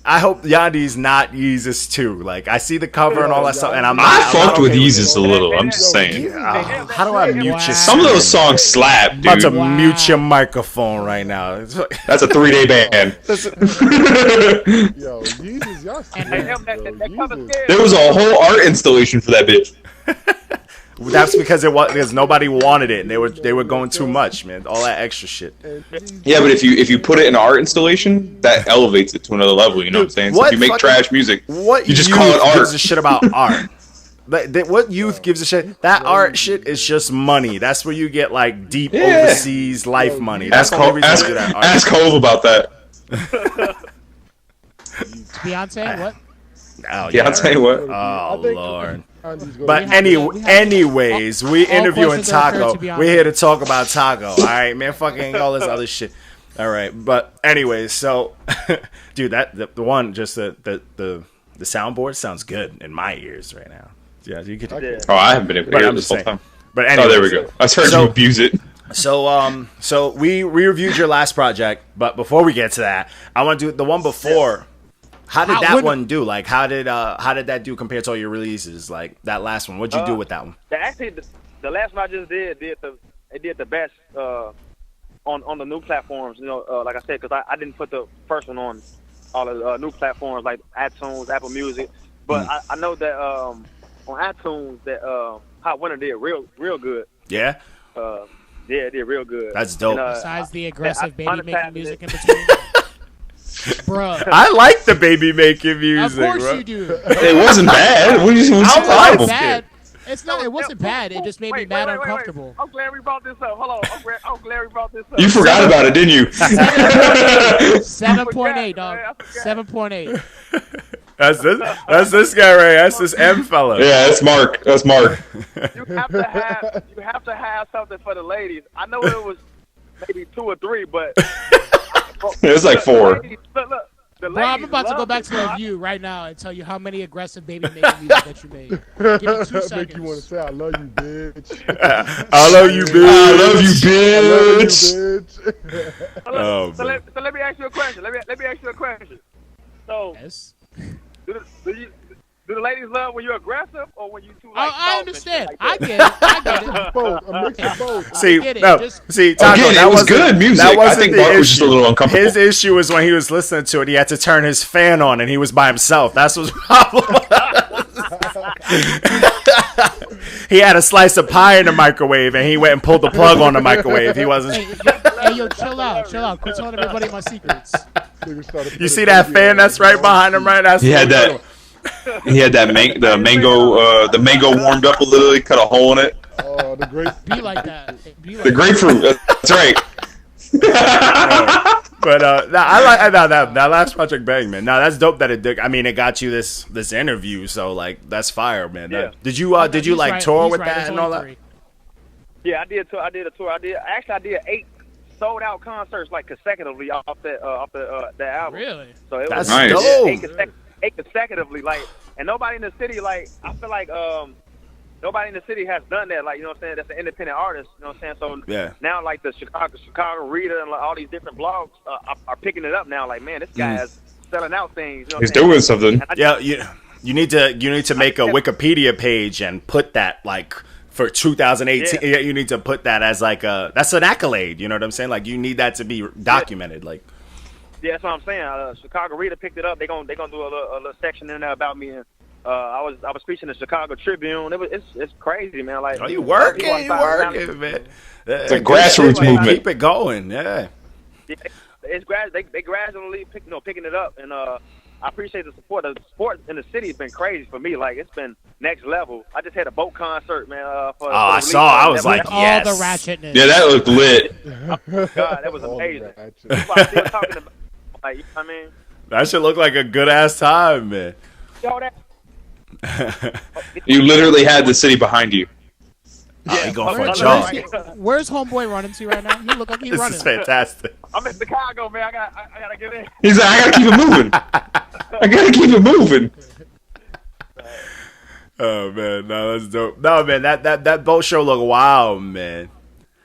Speaker 4: I hope Yandhi's not Yeezus too. Like I see the cover and all that stuff, and
Speaker 5: I fucked with Yeezus a little. I'm just saying.
Speaker 4: How do I mute you?
Speaker 5: Some of those songs slap, dude.
Speaker 4: I'm about to mute your microphone right now.
Speaker 5: That's a 3-day ban.
Speaker 8: Yo, Yeezus, y'all
Speaker 5: there was a whole art installation for that bitch.
Speaker 4: That's because because nobody wanted it, and they were going too much, man. All that extra shit.
Speaker 5: Yeah, but if you put it in an art installation, that elevates it to another level. You know what I'm saying? So if you make trash music, you just call it art.
Speaker 4: Gives a shit about art? What youth gives a shit? That art shit is just money. That's where you get like deep overseas life money. That's the only reason you do that art.
Speaker 5: Ask Cole about that.
Speaker 7: Beyonce, what?
Speaker 5: Oh, Beyonce, what?
Speaker 4: Oh Lord. But anyways, we interviewing Taco. We're here to talk about Taco. All right, man. Fucking all this other shit. All right, but anyways, so dude, the one just the soundboard sounds good in my ears right now. Yeah, you could.
Speaker 5: Oh, I haven't been able to hear it this whole time.
Speaker 4: But anyways,
Speaker 5: there we go. I heard you abuse it.
Speaker 4: So we reviewed your last project, but before we get to that, I want to do the one before. How did that one do? Like, how did that do compared to all your releases? Like that last one, what'd you do with that one?
Speaker 6: Actually, the last one I just did the best on the new platforms. You know, like I said, because I didn't put the first one on all the new platforms like iTunes, Apple Music, but I know that on iTunes that Hot Winter did real good.
Speaker 4: Yeah.
Speaker 6: Yeah, it did real good.
Speaker 4: That's dope.
Speaker 6: And,
Speaker 7: besides the aggressive baby making music in between. Bro,
Speaker 4: I like the baby making music.
Speaker 7: Of course
Speaker 4: bro.
Speaker 7: you do.
Speaker 5: It wasn't bad. What's the problem?
Speaker 7: It's not. It wasn't bad. It just made me mad uncomfortable.
Speaker 6: I'm glad we brought this up. Hold on. I'm glad we brought this up.
Speaker 5: You forgot about it, didn't you?
Speaker 7: 7.8, dog. 7.8.
Speaker 4: That's this guy right. That's this M fella.
Speaker 5: Yeah, that's Mark.
Speaker 6: You have to have something for the ladies. I know it was maybe 2 or 3, but
Speaker 5: It's like 4.
Speaker 6: Look, the
Speaker 7: Bro, I'm
Speaker 6: ladies
Speaker 7: about to go
Speaker 6: love
Speaker 7: back
Speaker 6: it,
Speaker 7: to the
Speaker 6: bro.
Speaker 7: review right now and tell you how many aggressive baby making music that you made. Give me 2 seconds.
Speaker 8: Make you want to say, I love you, bitch.
Speaker 4: I love you, bitch.
Speaker 5: I love you,
Speaker 8: I love you,
Speaker 5: bitch.
Speaker 8: bitch.
Speaker 6: So let me ask you a question. Let me ask you a question. So,
Speaker 7: Yes.
Speaker 6: do the ladies love when you're aggressive or when you too
Speaker 7: Oh,
Speaker 6: like?
Speaker 7: I
Speaker 6: soft and shit
Speaker 7: understand.
Speaker 6: like
Speaker 7: I
Speaker 6: that?
Speaker 7: get it. I get it.
Speaker 8: Both. A mix of both.
Speaker 4: See,
Speaker 7: get it.
Speaker 4: no,
Speaker 7: Just-
Speaker 4: see, Taco,
Speaker 5: Again,
Speaker 4: that
Speaker 5: it was
Speaker 4: wasn't-
Speaker 5: good music.
Speaker 4: That
Speaker 5: I
Speaker 4: wasn't
Speaker 5: think
Speaker 4: the
Speaker 5: Mark
Speaker 4: issue.
Speaker 5: was just a little uncomfortable.
Speaker 4: His issue was when he was listening to it, he had to turn his fan on, and he was by himself. That's what's problem. He had a slice of pie in the microwave, and he went and pulled the plug on the microwave. He wasn't.
Speaker 7: Hey, yo, chill out. Quit telling everybody my secrets.
Speaker 4: You see that fan that's right behind him, right? That's
Speaker 5: He
Speaker 4: what
Speaker 5: had
Speaker 4: we're
Speaker 5: that.
Speaker 4: talking about.
Speaker 5: He had that the mango warmed up a little. He cut a hole in it.
Speaker 8: Oh, the great.
Speaker 7: Be like that. Be like
Speaker 5: The grapefruit. That's right.
Speaker 4: But I like that last project bang, man. No, that's dope that it did. I mean, it got you this interview, so like that's fire, man.
Speaker 6: Yeah.
Speaker 4: Did you
Speaker 7: He's
Speaker 4: like
Speaker 7: right.
Speaker 4: tour
Speaker 7: He's
Speaker 4: with
Speaker 7: right.
Speaker 4: that
Speaker 7: It's
Speaker 4: and
Speaker 7: only
Speaker 4: all that?
Speaker 7: 3.
Speaker 6: Yeah, I did a tour. I did 8 sold out concerts like consecutively off the album.
Speaker 7: Really?
Speaker 6: So it
Speaker 4: That's
Speaker 6: was
Speaker 5: Nice.
Speaker 4: dope.
Speaker 6: 8 consecutively, like, and nobody in the city, like, I feel like nobody in the city has done that, like, you know what I'm saying? That's an independent artist, you know what I'm saying? So
Speaker 4: Yeah.
Speaker 6: now, like, the Chicago Reader and like, all these different blogs are picking it up now. Like, man, this guy is selling out things. You know what
Speaker 5: He's
Speaker 6: I'm saying?
Speaker 5: doing something.
Speaker 6: And I
Speaker 4: Yeah, you need to make a Wikipedia page and put that like for 2018.
Speaker 6: Yeah.
Speaker 4: You need to put that as like that's an accolade. You know what I'm saying? Like you need that to be documented. Like
Speaker 6: Yeah, that's what I'm saying. Chicago Reader picked it up. They gonna do a little section in there about me. And I was preaching the Chicago Tribune. It's crazy, man. Like,
Speaker 4: oh, you working, man.
Speaker 5: It's a grassroots movement.
Speaker 4: Keep it going. Yeah.
Speaker 6: Yeah, it's they gradually picking it up, and I appreciate the support. The support in the city has been crazy for me. Like, it's been next level. I just had a boat concert, man.
Speaker 4: I saw. I was like,
Speaker 7: All
Speaker 4: yes.
Speaker 7: the ratchetness.
Speaker 5: Yeah, that looked lit.
Speaker 6: God, that was
Speaker 8: All
Speaker 6: amazing.
Speaker 8: that shit.
Speaker 6: People are still talking about, like, you know what I mean?
Speaker 4: That should look like a good ass time, man.
Speaker 6: Yo, that.
Speaker 5: You literally had the city behind you.
Speaker 4: Oh, he going for a
Speaker 6: Where's-
Speaker 4: jog.
Speaker 7: Where's homeboy running to right now? He look like he's
Speaker 4: This
Speaker 7: running.
Speaker 4: is fantastic.
Speaker 6: I'm in Chicago, man. I gotta get in.
Speaker 5: He's like, I gotta keep it moving. I gotta keep it moving.
Speaker 4: Oh man, no, that's dope. No man, that boat show looked wild, man.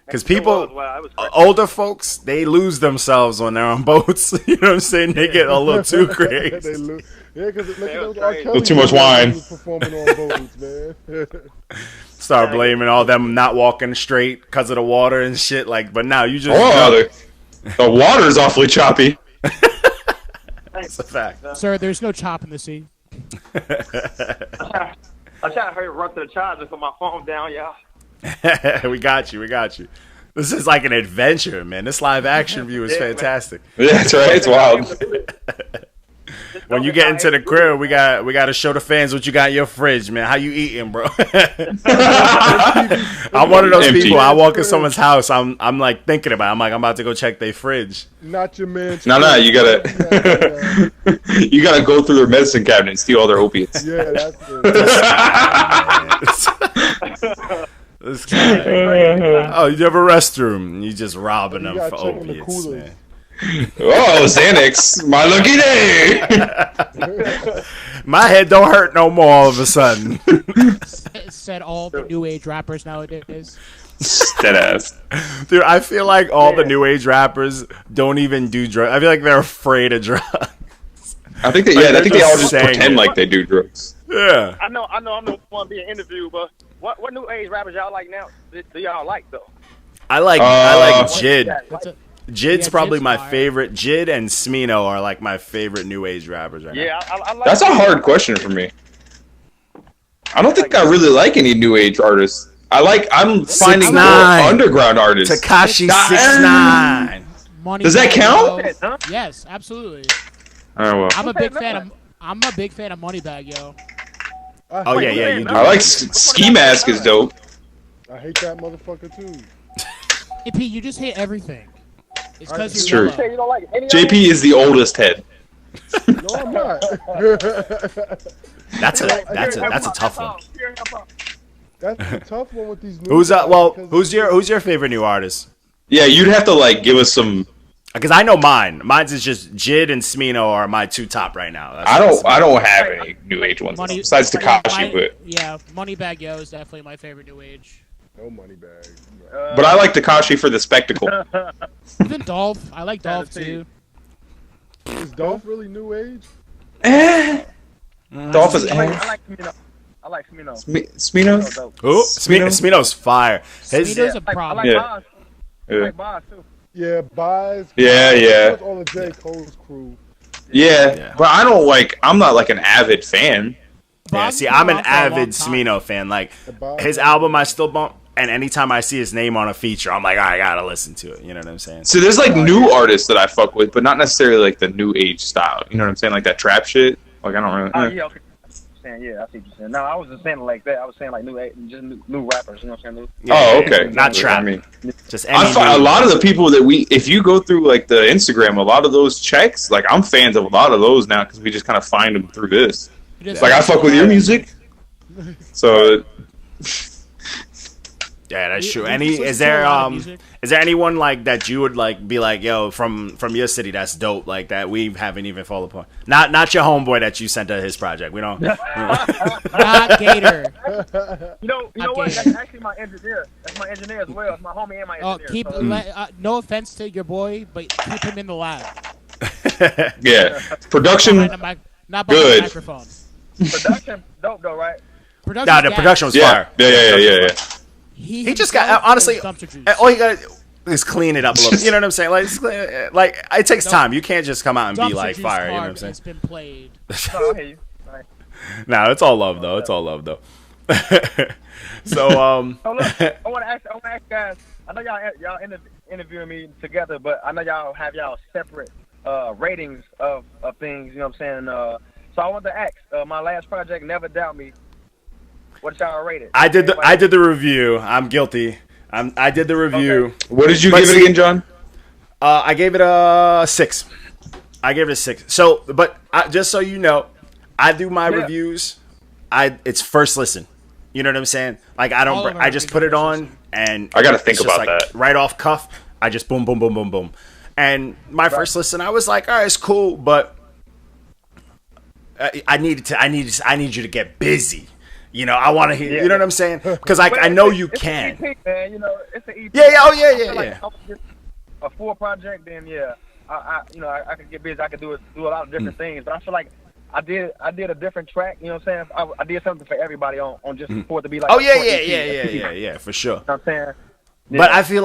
Speaker 4: Because people,
Speaker 6: It was crazy.
Speaker 4: older folks, they lose themselves when they're on boats. You know what I'm saying? They get a little too crazy.
Speaker 8: Yeah, because
Speaker 6: Yeah, it was
Speaker 8: R.
Speaker 6: crazy.
Speaker 8: Kelly
Speaker 5: Too much
Speaker 8: was
Speaker 5: wine.
Speaker 8: performing on boats, man.
Speaker 4: Start blaming all them not walking straight because of the water and shit. Like, but now you just
Speaker 5: Oh, the water's awfully choppy.
Speaker 4: That's a fact.
Speaker 7: Sir, there's no chop in the sea.
Speaker 6: I tried to hurry run to the charger for my phone down, y'all.
Speaker 4: We got you. This is like an adventure, man. This live action view is fantastic.
Speaker 5: Yeah, that's right. It's wild.
Speaker 4: When you get into the crib, we got to show the fans what you got in your fridge, man. How you eating, bro? I'm one of those
Speaker 5: Empty.
Speaker 4: people. I walk in someone's house, I'm like thinking about it. I'm about to go check their fridge.
Speaker 8: Not your man.
Speaker 5: No, you gotta you gotta go through their medicine cabinet and steal all their opiates.
Speaker 8: Yeah, that's it.
Speaker 4: This guy. Oh, you have a restroom. You just robbing
Speaker 8: You
Speaker 4: them
Speaker 8: gotta
Speaker 4: for
Speaker 8: check in the
Speaker 4: opiates,
Speaker 8: coolers.
Speaker 4: man.
Speaker 5: Oh, Xanax, my lucky day.
Speaker 4: My head don't hurt no more all of a sudden.
Speaker 7: Said all the new age rappers nowadays.
Speaker 5: Dead ass.
Speaker 4: Dude, I feel like all the new age rappers don't even do drugs. I feel like they're afraid of drugs.
Speaker 5: I think they all just pretend like they do drugs.
Speaker 4: Yeah.
Speaker 6: I know I'm the one being interviewed, but what new age rappers y'all like now? Do y'all like though?
Speaker 4: I like Jid.
Speaker 7: That's a,
Speaker 4: Jid's
Speaker 7: Yeah,
Speaker 4: probably
Speaker 7: Jid's
Speaker 4: my
Speaker 7: fire.
Speaker 4: favorite. Jid and Smino are like my favorite new age rappers right
Speaker 6: Yeah, I like.
Speaker 5: That's a hard question for me. I don't think I really like any new age artists. I'm finding more
Speaker 4: 6ix9ine.
Speaker 5: underground
Speaker 4: now.
Speaker 5: artists.
Speaker 4: Takashi 6ix9ine.
Speaker 7: Money
Speaker 5: Does that
Speaker 7: Bag,
Speaker 5: count?
Speaker 7: yo.
Speaker 6: Huh?
Speaker 7: Yes, absolutely.
Speaker 5: Oh well.
Speaker 7: I'm a big fan of Moneybag, yo.
Speaker 4: Oh yeah, you do.
Speaker 5: I like Ski Mask is dope.
Speaker 8: I hate that motherfucker too.
Speaker 7: AP, you just hate everything. It's because
Speaker 5: It's
Speaker 7: you're
Speaker 5: true.
Speaker 7: yellow.
Speaker 6: You don't like any of
Speaker 5: JP is the oldest head.
Speaker 8: No, I'm not.
Speaker 4: That's a tough one.
Speaker 8: That's a tough one with these new
Speaker 4: Who's
Speaker 8: guys
Speaker 4: well?
Speaker 8: because
Speaker 4: Who's your favorite new artist?
Speaker 5: Yeah, you'd have to like give us some.
Speaker 4: Because I know mine. Mine's is just Jid and Smino are my two top right now.
Speaker 5: I don't have any new age ones besides Takashi, but
Speaker 7: yeah, Moneybag Yo is definitely my favorite new age.
Speaker 8: No money bag.
Speaker 5: but I like Takashi for the spectacle.
Speaker 7: Even Dolph, I like Dolph too.
Speaker 8: Is Dolph really new age?
Speaker 5: Dolph is.
Speaker 6: I like Smino.
Speaker 5: Smino?
Speaker 4: Ooh, Smino's fire.
Speaker 7: Smino's a problem.
Speaker 6: I like Boz too.
Speaker 8: Yeah, buys.
Speaker 5: Yeah.
Speaker 8: All the J. Cole's crew.
Speaker 5: Yeah, but I don't like. I'm not like an avid fan.
Speaker 4: Yeah, see, I'm an avid Smino fan. Like his album, I still bump, and anytime I see his name on a feature, I'm like, I gotta listen to it. You know what I'm saying?
Speaker 5: So there's like new artists that I fuck with, but not necessarily like the new age style. You know what I'm saying? Like that trap shit. Like I don't really.
Speaker 6: Oh yeah, okay. Yeah, I see what you're saying. No, I wasn't saying it like that. I was saying like new rappers. You know what I'm saying?
Speaker 5: Okay.
Speaker 4: Not trap.
Speaker 5: I mean,
Speaker 4: just
Speaker 5: I find a lot of the people that if you go through like the Instagram, a lot of those checks, like I'm fans of a lot of those now because we just kind of find them through this. Like I fuck with your music, so.
Speaker 4: Yeah, that's true. Is there anyone like that you would like be like, yo, from your city that's dope, like that we haven't even fallen upon? Not your homeboy that you sent to his project. We don't.
Speaker 7: Not Gator.
Speaker 6: You know what? That's actually my engineer. That's my engineer as well. It's my homie and my engineer.
Speaker 7: No offense to your boy, but keep him in the lab.
Speaker 5: Yeah, production
Speaker 7: not
Speaker 5: good.
Speaker 7: Microphone.
Speaker 6: Production dope though, right?
Speaker 4: The production was fire.
Speaker 5: Yeah.
Speaker 4: He just got honestly. All he got is clean it up a little bit. You know what I'm saying? Like it takes time. You can't just come out and be like fire. You know what I'm saying?
Speaker 7: It's been played.
Speaker 6: No, I hear you. Right.
Speaker 4: Nah, it's all love though. It's all love though. So
Speaker 6: So look, I want to ask guys. I know y'all interviewing me together, but I know y'all have y'all separate ratings of things. You know what I'm saying? So I want to ask. My last project, Never Doubt Me. What y'all rate it?
Speaker 4: I did the review. I'm guilty. I did the review.
Speaker 5: Okay. What did you give it again, John?
Speaker 4: I gave it a 6. I gave it a 6. So, but just so you know, I do my reviews. It's first listen. You know what I'm saying? Like I just put it on and
Speaker 5: I gotta think about
Speaker 4: like,
Speaker 5: that.
Speaker 4: Right off cuff. I just boom, boom, boom, boom, boom. And my first listen, I was like, all right, it's cool, but I need you to get busy. You know, I want to hear. You know what I'm saying? Because I know you can.
Speaker 6: It's an EP, man. You know, it's an EP.
Speaker 4: Yeah.
Speaker 6: A full project, then I could get busy. I could do a lot of different things. But I feel like I did a different track. You know what I'm saying? I did something for everybody on just for it to be like.
Speaker 4: Oh yeah, for sure.
Speaker 6: You know what I'm saying? Yeah.
Speaker 4: But I feel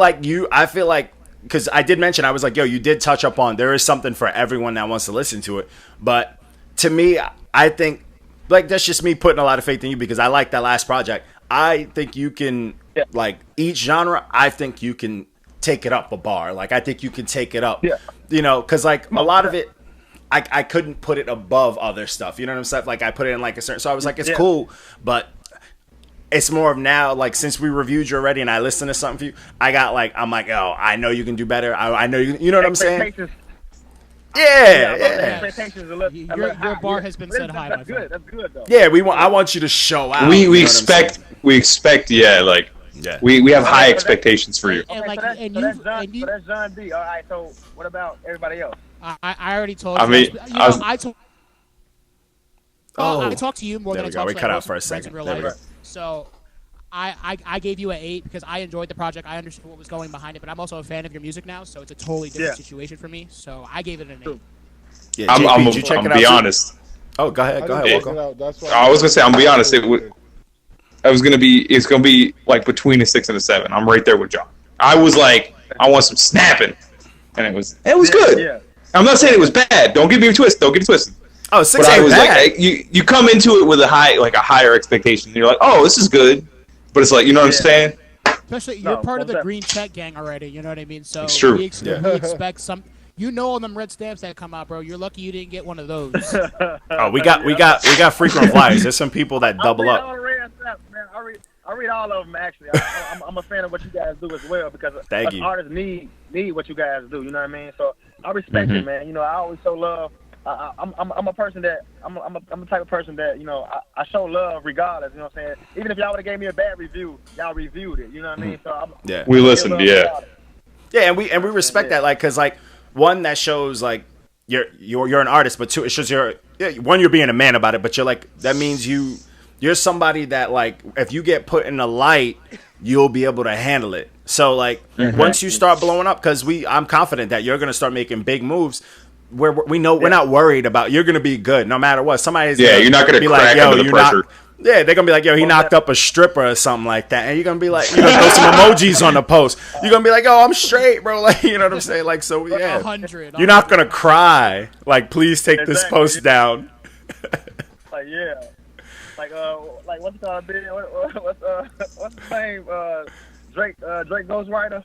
Speaker 4: like because I did mention, I was like, yo, you did touch up on there is something for everyone that wants to listen to it. But to me, I think. Like, that's just me putting a lot of faith in you because I like that last project. I think you can, like, each genre, I think you can take it up a bar. Like, I think you can take it up, you know, because, like, a lot of it, I couldn't put it above other stuff. You know what I'm saying? Like, I put it in, like, a certain, so I was like, it's cool, but it's more of now, like, since we reviewed you already and I listened to something for you, I'm like, oh, I know you can do better. I know you know what I'm saying? Yeah.
Speaker 7: Your bar has been set high.
Speaker 6: That's good. That's good though.
Speaker 4: Yeah, I want you to show out.
Speaker 5: We expect. We have high expectations for you.
Speaker 7: And
Speaker 6: that's John D. All right. So what about everybody else?
Speaker 7: I already told you.
Speaker 5: I mean,
Speaker 7: I talked to you more than I talked to
Speaker 4: we cut out for a second.
Speaker 7: There we go. So I gave you an 8 because I enjoyed the project. I understood what was going behind it, but I'm also a fan of your music now, so it's a totally different situation for me. So I gave it an 8.
Speaker 4: Yeah,
Speaker 5: I'm gonna be honest.
Speaker 4: Oh, go ahead. Welcome.
Speaker 5: I was gonna say, I'm gonna be honest. It's gonna be like between a 6 and a 7. I'm right there with John. I was like, I want some snapping, and it was good. Yeah. I'm not saying it was bad. Don't get me twisted.
Speaker 4: Oh, 6
Speaker 5: but
Speaker 4: ain't
Speaker 5: I was
Speaker 4: bad.
Speaker 5: like, you come into it with a higher expectation. And you're like, oh, this is good, but it's like, you know what I'm saying?
Speaker 7: Especially you're part of the green check gang already. You know what I mean? So
Speaker 5: it's true.
Speaker 7: We expect some. You know all them red stamps that come out, bro. You're lucky you didn't get one of those.
Speaker 4: Oh, we got frequent flyers. There's some people that double up.
Speaker 6: All the red stamps, man. I read all of them actually. I'm a fan of what you guys do as well because artists need what you guys do. You know what I mean? So I respect it, man. You know, I always show love. I'm a person that I'm the type of person that I show love regardless. You know what I'm saying? Even if y'all would have gave me a bad review, y'all reviewed it. You know what I mean? So
Speaker 5: we listened. Yeah.
Speaker 4: Yeah, and we respect that, like, cause like one that shows like you're an artist, but two, it shows one, you're being a man about it, but you're like, that means you're somebody that, like, if you get put in the light, you'll be able to handle it. So like once you start blowing up, because I'm confident that you're gonna start making big moves. Where we know we're not worried about, you're gonna be good no matter what. Somebody's
Speaker 5: you're not gonna
Speaker 4: be
Speaker 5: crack
Speaker 4: like, yo,
Speaker 5: under the pressure.
Speaker 4: They're gonna be like, yo, he knocked up a stripper or something like that, and you're gonna be like, you're gonna throw some emojis on the post. You're gonna be like, oh, I'm straight, bro. Like, you know what I'm saying? Like, so yeah,
Speaker 7: 100.
Speaker 4: You're not gonna cry. Like, please take this post down.
Speaker 6: Like like what's called? What's his name? Drake Ghostwriter.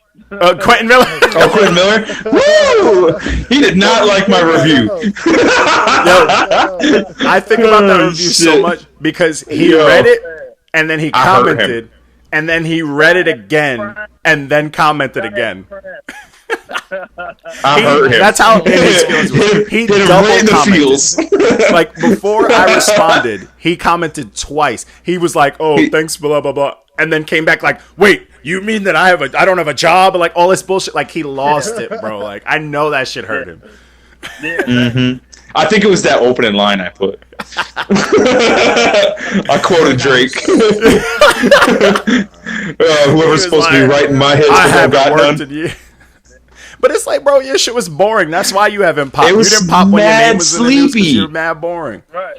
Speaker 4: Quentin Miller.
Speaker 5: Oh, Quentin Miller. Woo! He did not like my review.
Speaker 4: Yo, I think about that review so much because he read it and then he commented and then he read it again and then commented again.
Speaker 5: I heard him.
Speaker 4: That's how his feelings were. He double commented. Like, before I responded, he commented twice. He was like, "Oh, thanks, blah blah blah," and then came back like, "Wait, you mean that I don't have a job?" Like, all this bullshit. Like, he lost it, bro. Like, I know that shit hurt him.
Speaker 5: Mm-hmm. I think it was that opening line I put. I quoted Drake. Whoever's supposed to be writing my head. I haven't worked in years.
Speaker 4: But it's like, bro, your shit was boring. That's why you haven't popped.
Speaker 5: You
Speaker 4: didn't pop when your name was
Speaker 5: sleepy.
Speaker 4: in the news because you're mad boring.
Speaker 6: Right.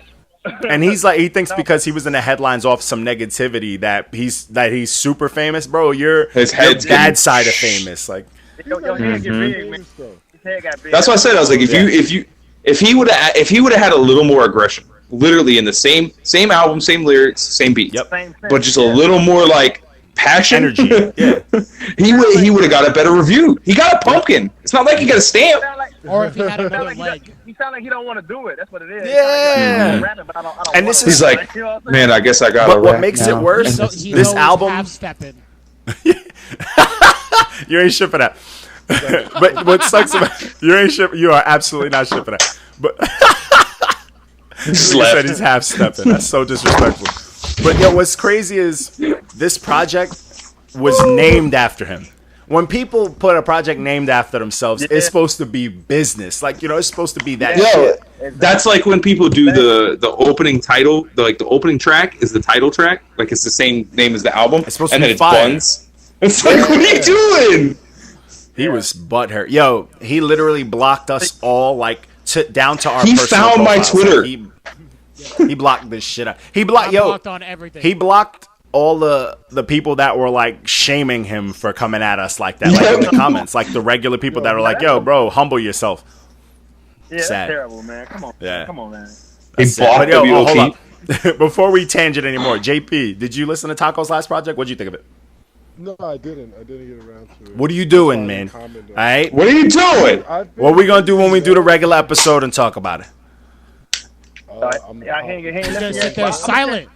Speaker 4: And he thinks because he was in the headlines off some negativity that he's super famous, bro. You're bad side of famous. Like,
Speaker 6: your head get big, man. His head got big.
Speaker 5: That's why I said, I was like, if he would have had a little more aggression, literally in the same album, same lyrics, same beats, but just a little more like passion,
Speaker 4: energy. Yeah,
Speaker 5: he would have got a better review. He got a pumpkin. It's not like he got a stamp.
Speaker 7: Or if he had another leg.
Speaker 6: He sound like he don't want to do it. That's what it is.
Speaker 4: Yeah. And this is
Speaker 5: he's like, man, I guess I got.
Speaker 4: But what makes it worse? This album. You ain't shipping that. But what sucks about you are absolutely not shipping that. But he said he's half stepping. That's so disrespectful. But yo, what's crazy is this project was named after him. When people put a project named after themselves, it's supposed to be business. Like, it's supposed to be that shit.
Speaker 5: That's like when people do the opening title, the opening track is the title track. Like, it's the same name as the album.
Speaker 4: It's supposed
Speaker 5: and
Speaker 4: to
Speaker 5: then
Speaker 4: be
Speaker 5: it's
Speaker 4: fire.
Speaker 5: Buns. It's like, what are you doing?
Speaker 4: He was butthurt. Yo, he literally blocked us all, like, down to our
Speaker 5: He
Speaker 4: personal
Speaker 5: found my
Speaker 4: profiles.
Speaker 5: Twitter.
Speaker 4: He blocked this shit out. He blocked
Speaker 7: on everything.
Speaker 4: He blocked all the people that were like shaming him for coming at us like that, like in the comments, like the regular people that were like, "Yo, bro, humble yourself."
Speaker 6: Yeah, that's terrible, man. Come on, man.
Speaker 5: He blocked
Speaker 4: hold up. Before we tangent anymore, JP, did you listen to Taco's last project? What'd you think of it?
Speaker 8: No, I didn't. I didn't get around to it.
Speaker 4: What are you doing, man? All right.
Speaker 5: What are you doing?
Speaker 4: What are we gonna do when we do the regular episode and talk about it?
Speaker 7: They're silent.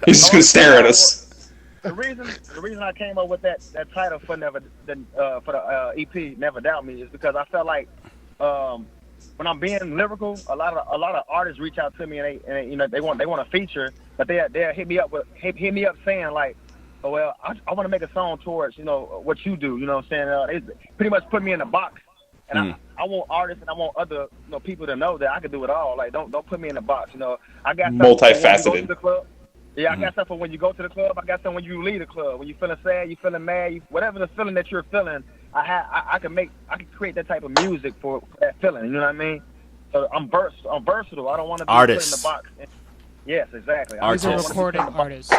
Speaker 5: He's just gonna stare at us.
Speaker 6: The reason I came up with that title for the EP, Never Doubt Me, is because I felt like when I'm being lyrical, a lot of artists reach out to me and they want a feature, but they hit me up saying like, oh, well, I want to make a song towards what you do. You know what I'm saying? It pretty much put me in a box. And I want artists and I want other people to know that I can do it all. Like, don't put me in a box. I got
Speaker 5: multifaceted.
Speaker 6: I got stuff for when you go to the club. I got something when you leave the club. When you feeling sad, you feeling mad, whatever the feeling that you're feeling, I can create that type of music for that feeling. You know what I mean? So I'm versatile. I don't want to be put in the box. Yes, exactly.
Speaker 7: He's a recording artist.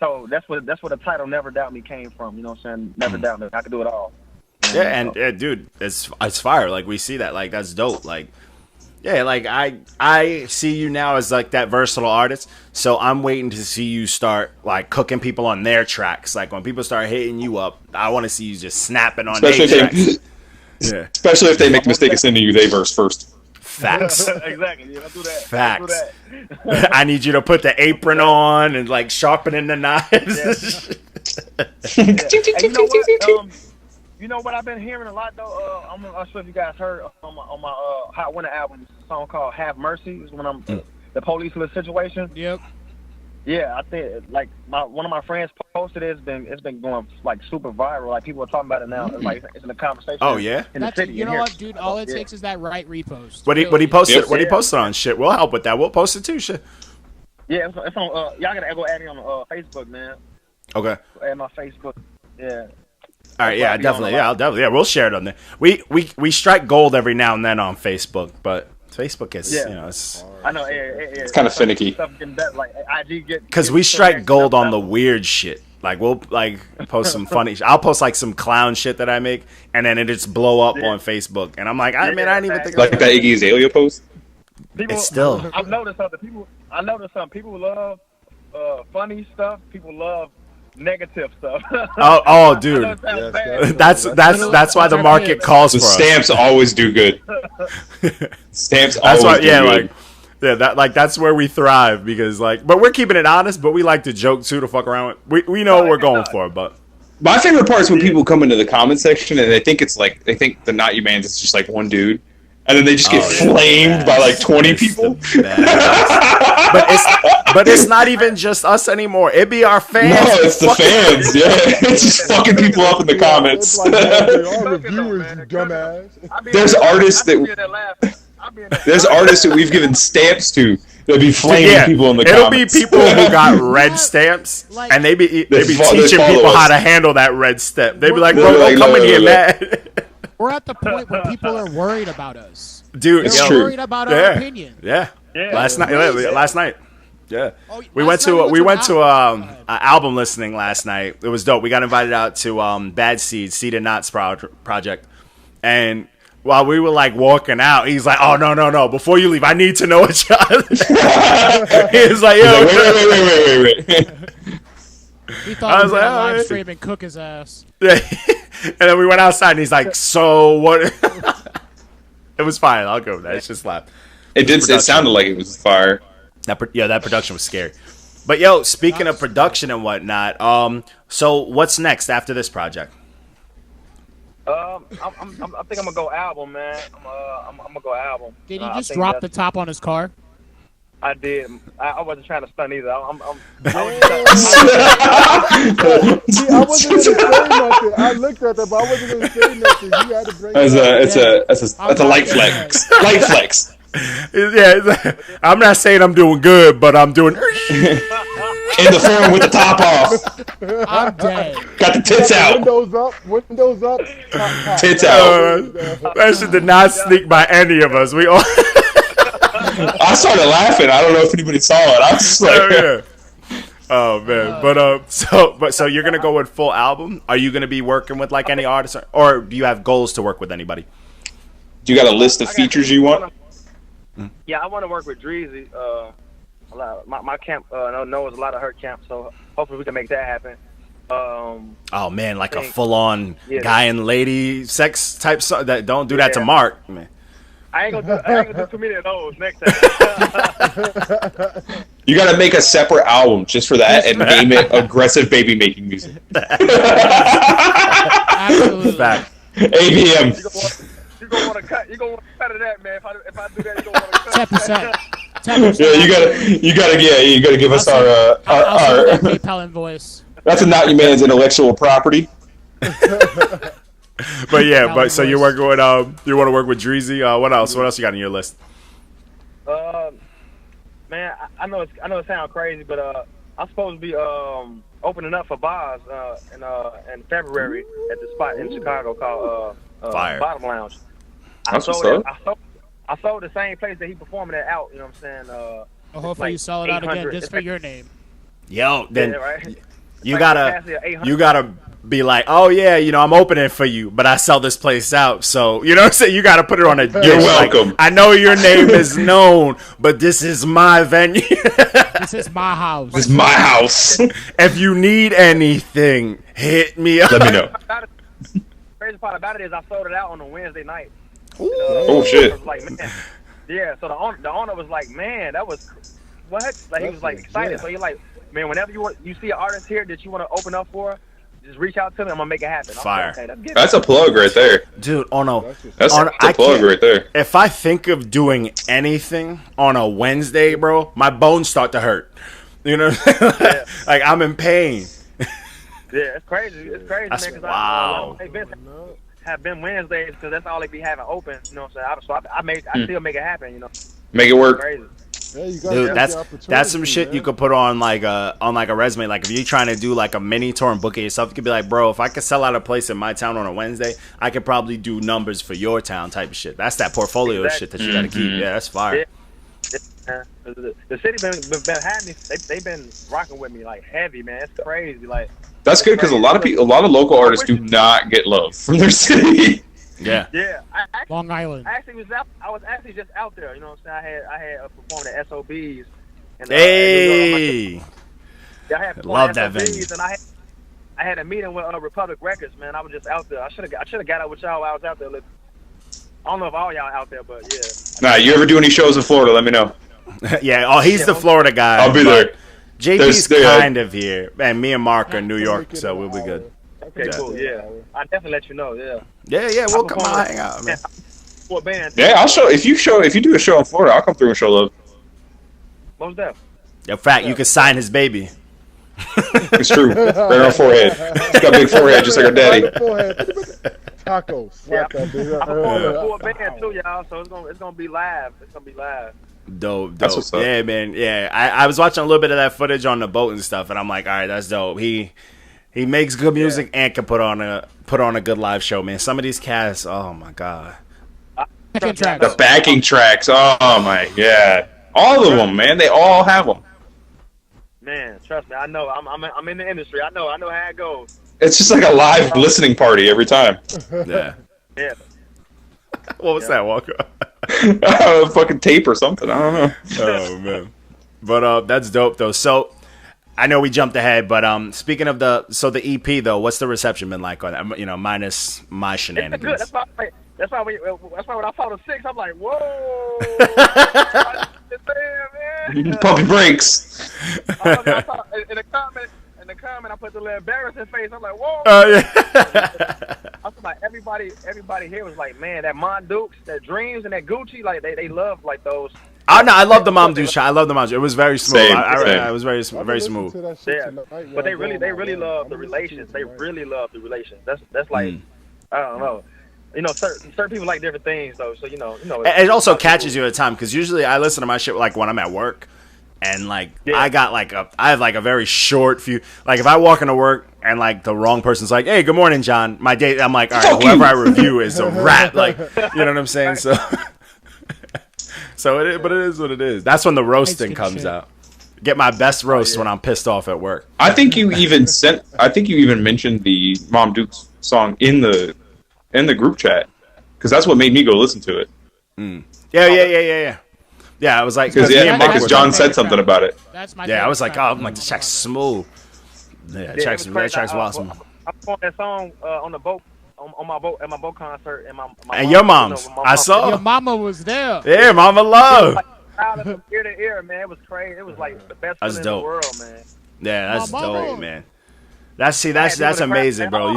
Speaker 6: So that's where the title "Never Doubt Me" came from. You know what I'm saying? Never doubt me. I can do it all.
Speaker 4: Yeah, and dude, it's fire. Like, we see that. Like, that's dope. Like, yeah, like I see you now as like that versatile artist. So I'm waiting to see you start like cooking people on their tracks. Like, when people start hitting you up, I want to see you just snapping on their tracks. Yeah.
Speaker 5: Especially if they make the mistake of sending you they verse first.
Speaker 4: Facts.
Speaker 6: Exactly. Yeah, do that.
Speaker 4: Facts. Do that. I need you to put the apron on and like sharpening the knives.
Speaker 6: Yeah. Hey, you know what I've been hearing a lot though. I'm not sure if you guys heard on my Hot Winter album, a song called "Have Mercy." Is when I'm the police situation.
Speaker 7: Yep.
Speaker 6: Yeah, I think like one of my friends posted it. It's been going like super viral. Like people are talking about it now. It's like it's in the conversation.
Speaker 4: Oh yeah.
Speaker 6: In the city.
Speaker 7: You know
Speaker 6: here.
Speaker 7: what, dude? All it takes is that right repost.
Speaker 4: What he posted? What he posted on? Shit, we'll help with that. We'll post it too. Shit.
Speaker 6: Yeah, it's on. Y'all gotta go add me on Facebook, man.
Speaker 4: Okay.
Speaker 6: Add my Facebook. Yeah.
Speaker 4: All right. Yeah, definitely. Yeah, I'll definitely. Yeah, we'll share it on there. We strike gold every now and then on Facebook, but Facebook is it's.
Speaker 6: I know. It's
Speaker 5: kind of finicky.
Speaker 4: Because we strike gold on the weird shit. Like we'll post some funny. I'll post like some clown shit that I make, and then it just blow up on Facebook. And I'm like, I didn't even think
Speaker 5: like that Iggy Azalea post.
Speaker 6: People,
Speaker 4: it's still.
Speaker 6: I've noticed something. I noticed something. People love funny stuff. People love negative stuff.
Speaker 4: oh, dude. That's why the market calls for us.
Speaker 5: Stamps always do good. Stamps
Speaker 4: that's
Speaker 5: always
Speaker 4: why,
Speaker 5: do
Speaker 4: good.
Speaker 5: Like,
Speaker 4: That's where we thrive because but we're keeping it honest, but we like to joke too, to fuck around with. We know what we're going for, but
Speaker 5: my favorite part is when people come into the comment section and they think the Not You Man's is just like one dude. And then they just get flamed by like 20 people.
Speaker 4: But it's not even just us anymore. It be our fans.
Speaker 5: No, it's the fans. Yeah, it's just fucking people up in the comments.
Speaker 8: It's like our reviewers, you dumbass.
Speaker 5: There's artists that we've given stamps to that be flaming people in the comments.
Speaker 4: It'll be people who got red stamps, and they be teaching people how to handle that red stamp. They be like, "Bro, don't come in here mad."
Speaker 7: We're at the point where people are worried about us.
Speaker 4: Dude,
Speaker 7: they're worried about our opinion.
Speaker 4: Yeah. Last night. Yeah. We went to an album listening last night. It was dope. We got invited out to Bad Seeds, Seed and Knots project. And while we were like walking out, he's like, "Oh no! Before you leave, I need to know what y'all." He's like, "Yo,
Speaker 5: wait."
Speaker 7: He thought he was gonna live stream and cook his ass.
Speaker 4: Yeah. And then we went outside, and he's like, "So what?" It was fine. I'll go with that. It's just laugh.
Speaker 5: It did. It sounded like it was fire.
Speaker 4: That production was scary. But yo, speaking of production and whatnot, so what's next after this project?
Speaker 6: I think I'm gonna go album, man. I'm gonna go album.
Speaker 7: Did he just drop the top on his car?
Speaker 6: I did. I wasn't trying to stunt either.
Speaker 8: I wasn't gonna say nothing. I looked at that, but I wasn't gonna say nothing. You had to bring
Speaker 5: That's a light flex. Light flex.
Speaker 4: Yeah, I'm not saying I'm doing good, but I'm doing
Speaker 5: in the phone with the top off.
Speaker 7: I'm dead.
Speaker 5: Got the tits out.
Speaker 8: Windows up.
Speaker 5: Tits out.
Speaker 4: That shit did not sneak by any of us. We all.
Speaker 5: I started laughing. I don't know if anybody saw it. I was just like,
Speaker 4: Oh man, so you're gonna go with full album? Are you gonna be working with like any artists, or do you have goals to work with anybody?
Speaker 5: Do you got a list of features you want?
Speaker 6: Yeah, I want to work with Dreezy. My camp knows a lot of her camp, so hopefully we can make that happen.
Speaker 4: Oh man, like a full-on guy and lady sex type song. That don't do that to Mark, man.
Speaker 6: I ain't gonna do too many of those next time.
Speaker 5: You gotta make a separate album just for that and name it Aggressive Baby Making Music.
Speaker 7: Absolutely.
Speaker 4: Fact.
Speaker 5: ABM.
Speaker 6: You gonna want to cut of that, man. If I do that, you gonna want to cut.
Speaker 7: 10%.
Speaker 5: Yeah, you gotta give us our
Speaker 7: PayPal invoice.
Speaker 5: That's a Not You Man's intellectual property.
Speaker 4: But yeah, so you're working with you want to work with Dreezy. What else? What else you got on your list?
Speaker 6: Man, I know it sounds crazy, but I'm supposed to be opening up for Boz in February at the spot in Chicago called
Speaker 4: Fire
Speaker 6: Bottom Lounge. I sold the same place that he performing at out. You know what I'm saying?
Speaker 7: Well, hopefully you sell it out again just for your name.
Speaker 4: Yo, then
Speaker 6: right?
Speaker 4: you gotta be like, oh yeah, I'm opening for you, but I sell this place out. So you know what I'm saying? You gotta put it on a dish.
Speaker 5: You're welcome.
Speaker 4: Like, I know your name is known, but this is my venue.
Speaker 7: This is my house.
Speaker 5: This is my house.
Speaker 4: If you need anything, hit me up.
Speaker 5: Let me know.
Speaker 6: Crazy part about it is I sold it out on a Wednesday night.
Speaker 5: Oh shit!
Speaker 6: Like, man. Yeah, so the owner was like, man, that was what? Like he was like excited. Yeah. So you're like, man, whenever you see an artist here that you want to open up for, just reach out to me. I'm gonna make it happen.
Speaker 4: Fire.
Speaker 6: Okay,
Speaker 5: that's a plug right there,
Speaker 4: dude. Oh no,
Speaker 5: that's a plug right there.
Speaker 4: If I think of doing anything on a Wednesday, bro, my bones start to hurt. You know, like I'm in pain.
Speaker 6: Yeah, it's crazy. It's crazy,
Speaker 4: That's
Speaker 6: man.
Speaker 4: wow.
Speaker 6: Have been Wednesdays because that's all they be having open. You know what I'm saying? So I still make it happen. You know.
Speaker 5: Make it work.
Speaker 6: Crazy.
Speaker 8: Yeah, you
Speaker 4: Dude, that's some shit
Speaker 8: man.
Speaker 4: you could put on like a resume. Like if you're trying to do like a mini tour and book it yourself, you could be like, bro, if I could sell out a place in my town on a Wednesday, I could probably do numbers for your town type of shit. That's that portfolio shit that you gotta keep. Yeah, that's fire.
Speaker 6: Yeah. The city been having me. They've been rocking with me like heavy, man. It's crazy. Like
Speaker 5: That's good because a lot of local artists do not get love from their city.
Speaker 4: Yeah.
Speaker 6: Yeah.
Speaker 7: Long Island.
Speaker 6: I was actually just out there. You know what I'm saying? I had performed at SOBs. And,
Speaker 4: Hey.
Speaker 6: I had
Speaker 4: Love
Speaker 6: performed
Speaker 4: that
Speaker 6: at
Speaker 4: venue.
Speaker 6: SOBs, and I had a meeting with Republic Records, man. I was just out there. I should have got out with y'all while I was out there. I don't know if all y'all out there, but yeah.
Speaker 5: Nah, you ever do any shows in Florida? Let me know.
Speaker 4: Yeah. Oh, he's the Florida guy.
Speaker 5: I'll be there.
Speaker 4: JP's kind of here, and me and Mark are in New York, so we'll be good.
Speaker 6: Okay, cool. Yeah, I definitely let you know. Yeah.
Speaker 4: Yeah. We'll come out, hang out, man.
Speaker 6: What band?
Speaker 5: Yeah, I'll show if you do a show in Florida, I'll come through and show love.
Speaker 6: Most definitely.
Speaker 4: In fact, you can sign his baby.
Speaker 5: It's true. Right on her forehead. He's got a big forehead, just like her daddy.
Speaker 8: Taco. Slap that bitch.
Speaker 6: I'm performing for a band too, y'all. So it's gonna be live. It's gonna be live.
Speaker 4: Dope.
Speaker 5: That's what's up.
Speaker 4: Yeah, man. Yeah, I was watching a little bit of that footage on the boat and stuff, and I'm like, all right, that's dope. He makes good music and can put on a good live show, man. Some of these cats, oh my god.
Speaker 5: The backing tracks, oh my god, all of them, man. They all have them.
Speaker 6: Man, trust me, I know. I'm in the industry. I know how it goes.
Speaker 5: It's just like a live listening party every time.
Speaker 4: Yeah.
Speaker 6: Yeah.
Speaker 4: What was that, Walker?
Speaker 5: Fucking tape or something. I don't know.
Speaker 4: Oh man. But that's dope though. So I know we jumped ahead, but speaking of the EP though, what's the reception been like on that? You know, minus my shenanigans.
Speaker 6: It's good. That's why when I saw the 6, I'm like, whoa. Man.
Speaker 5: Pump your brakes.
Speaker 6: I saw, in the comment, I put the little embarrassing face. I'm like, whoa.
Speaker 4: Oh yeah.
Speaker 6: I was like, everybody here was like, man, that Mon Dukes, that Dreams, and that Gucci, like they love like those.
Speaker 4: Oh no, I love the Mom Dude shot. I love the Mom Dude. It was very smooth.
Speaker 5: Same.
Speaker 4: It was very smooth.
Speaker 6: Yeah, but they really love the relations. They really love the relations. That's like, I don't know. You know, certain people like different things though. So you know.
Speaker 4: It also catches you at a time because usually I listen to my shit like when I'm at work, and like I have like a very short few. Like if I walk into work and like the wrong person's like, "Hey, good morning, John." My day, I'm like, all right, whoever I review is a rat. Like, you know what I'm saying? So. But it is what it is. That's when the roasting comes out. Get my best roast when I'm pissed off at work.
Speaker 5: I think you even mentioned the Mom Dukes song in the group chat because that's what made me go listen to it.
Speaker 4: Yeah. Yeah, I was like,
Speaker 5: because John said something about it.
Speaker 7: That's my
Speaker 4: I was like,
Speaker 7: track.
Speaker 4: oh, I'm like, this track's smooth. Yeah, that track's awesome.
Speaker 6: I performed that song on the boat. On my boat at my boat concert and my
Speaker 4: and your mom's. I saw.
Speaker 7: Your mama was there.
Speaker 4: Yeah, Mama Love.
Speaker 6: From ear to ear, man. It was crazy. It was like the best feeling in the world, man.
Speaker 4: Yeah, that's dope, man. That's amazing, bro.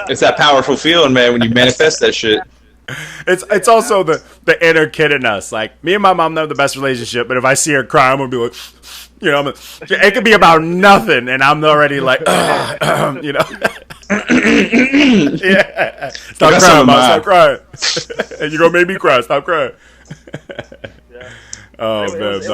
Speaker 5: It's that powerful feeling, man, when you manifest that shit.
Speaker 4: It's also the inner kid in us. Like me and my mom have the best relationship, but if I see her cry, I'm gonna be like, you know, it could be about nothing, and I'm already like, you know. Yeah. Stop crying, Mom. Stop crying. And you're gonna make me cry. Stop crying. Oh man,
Speaker 6: it's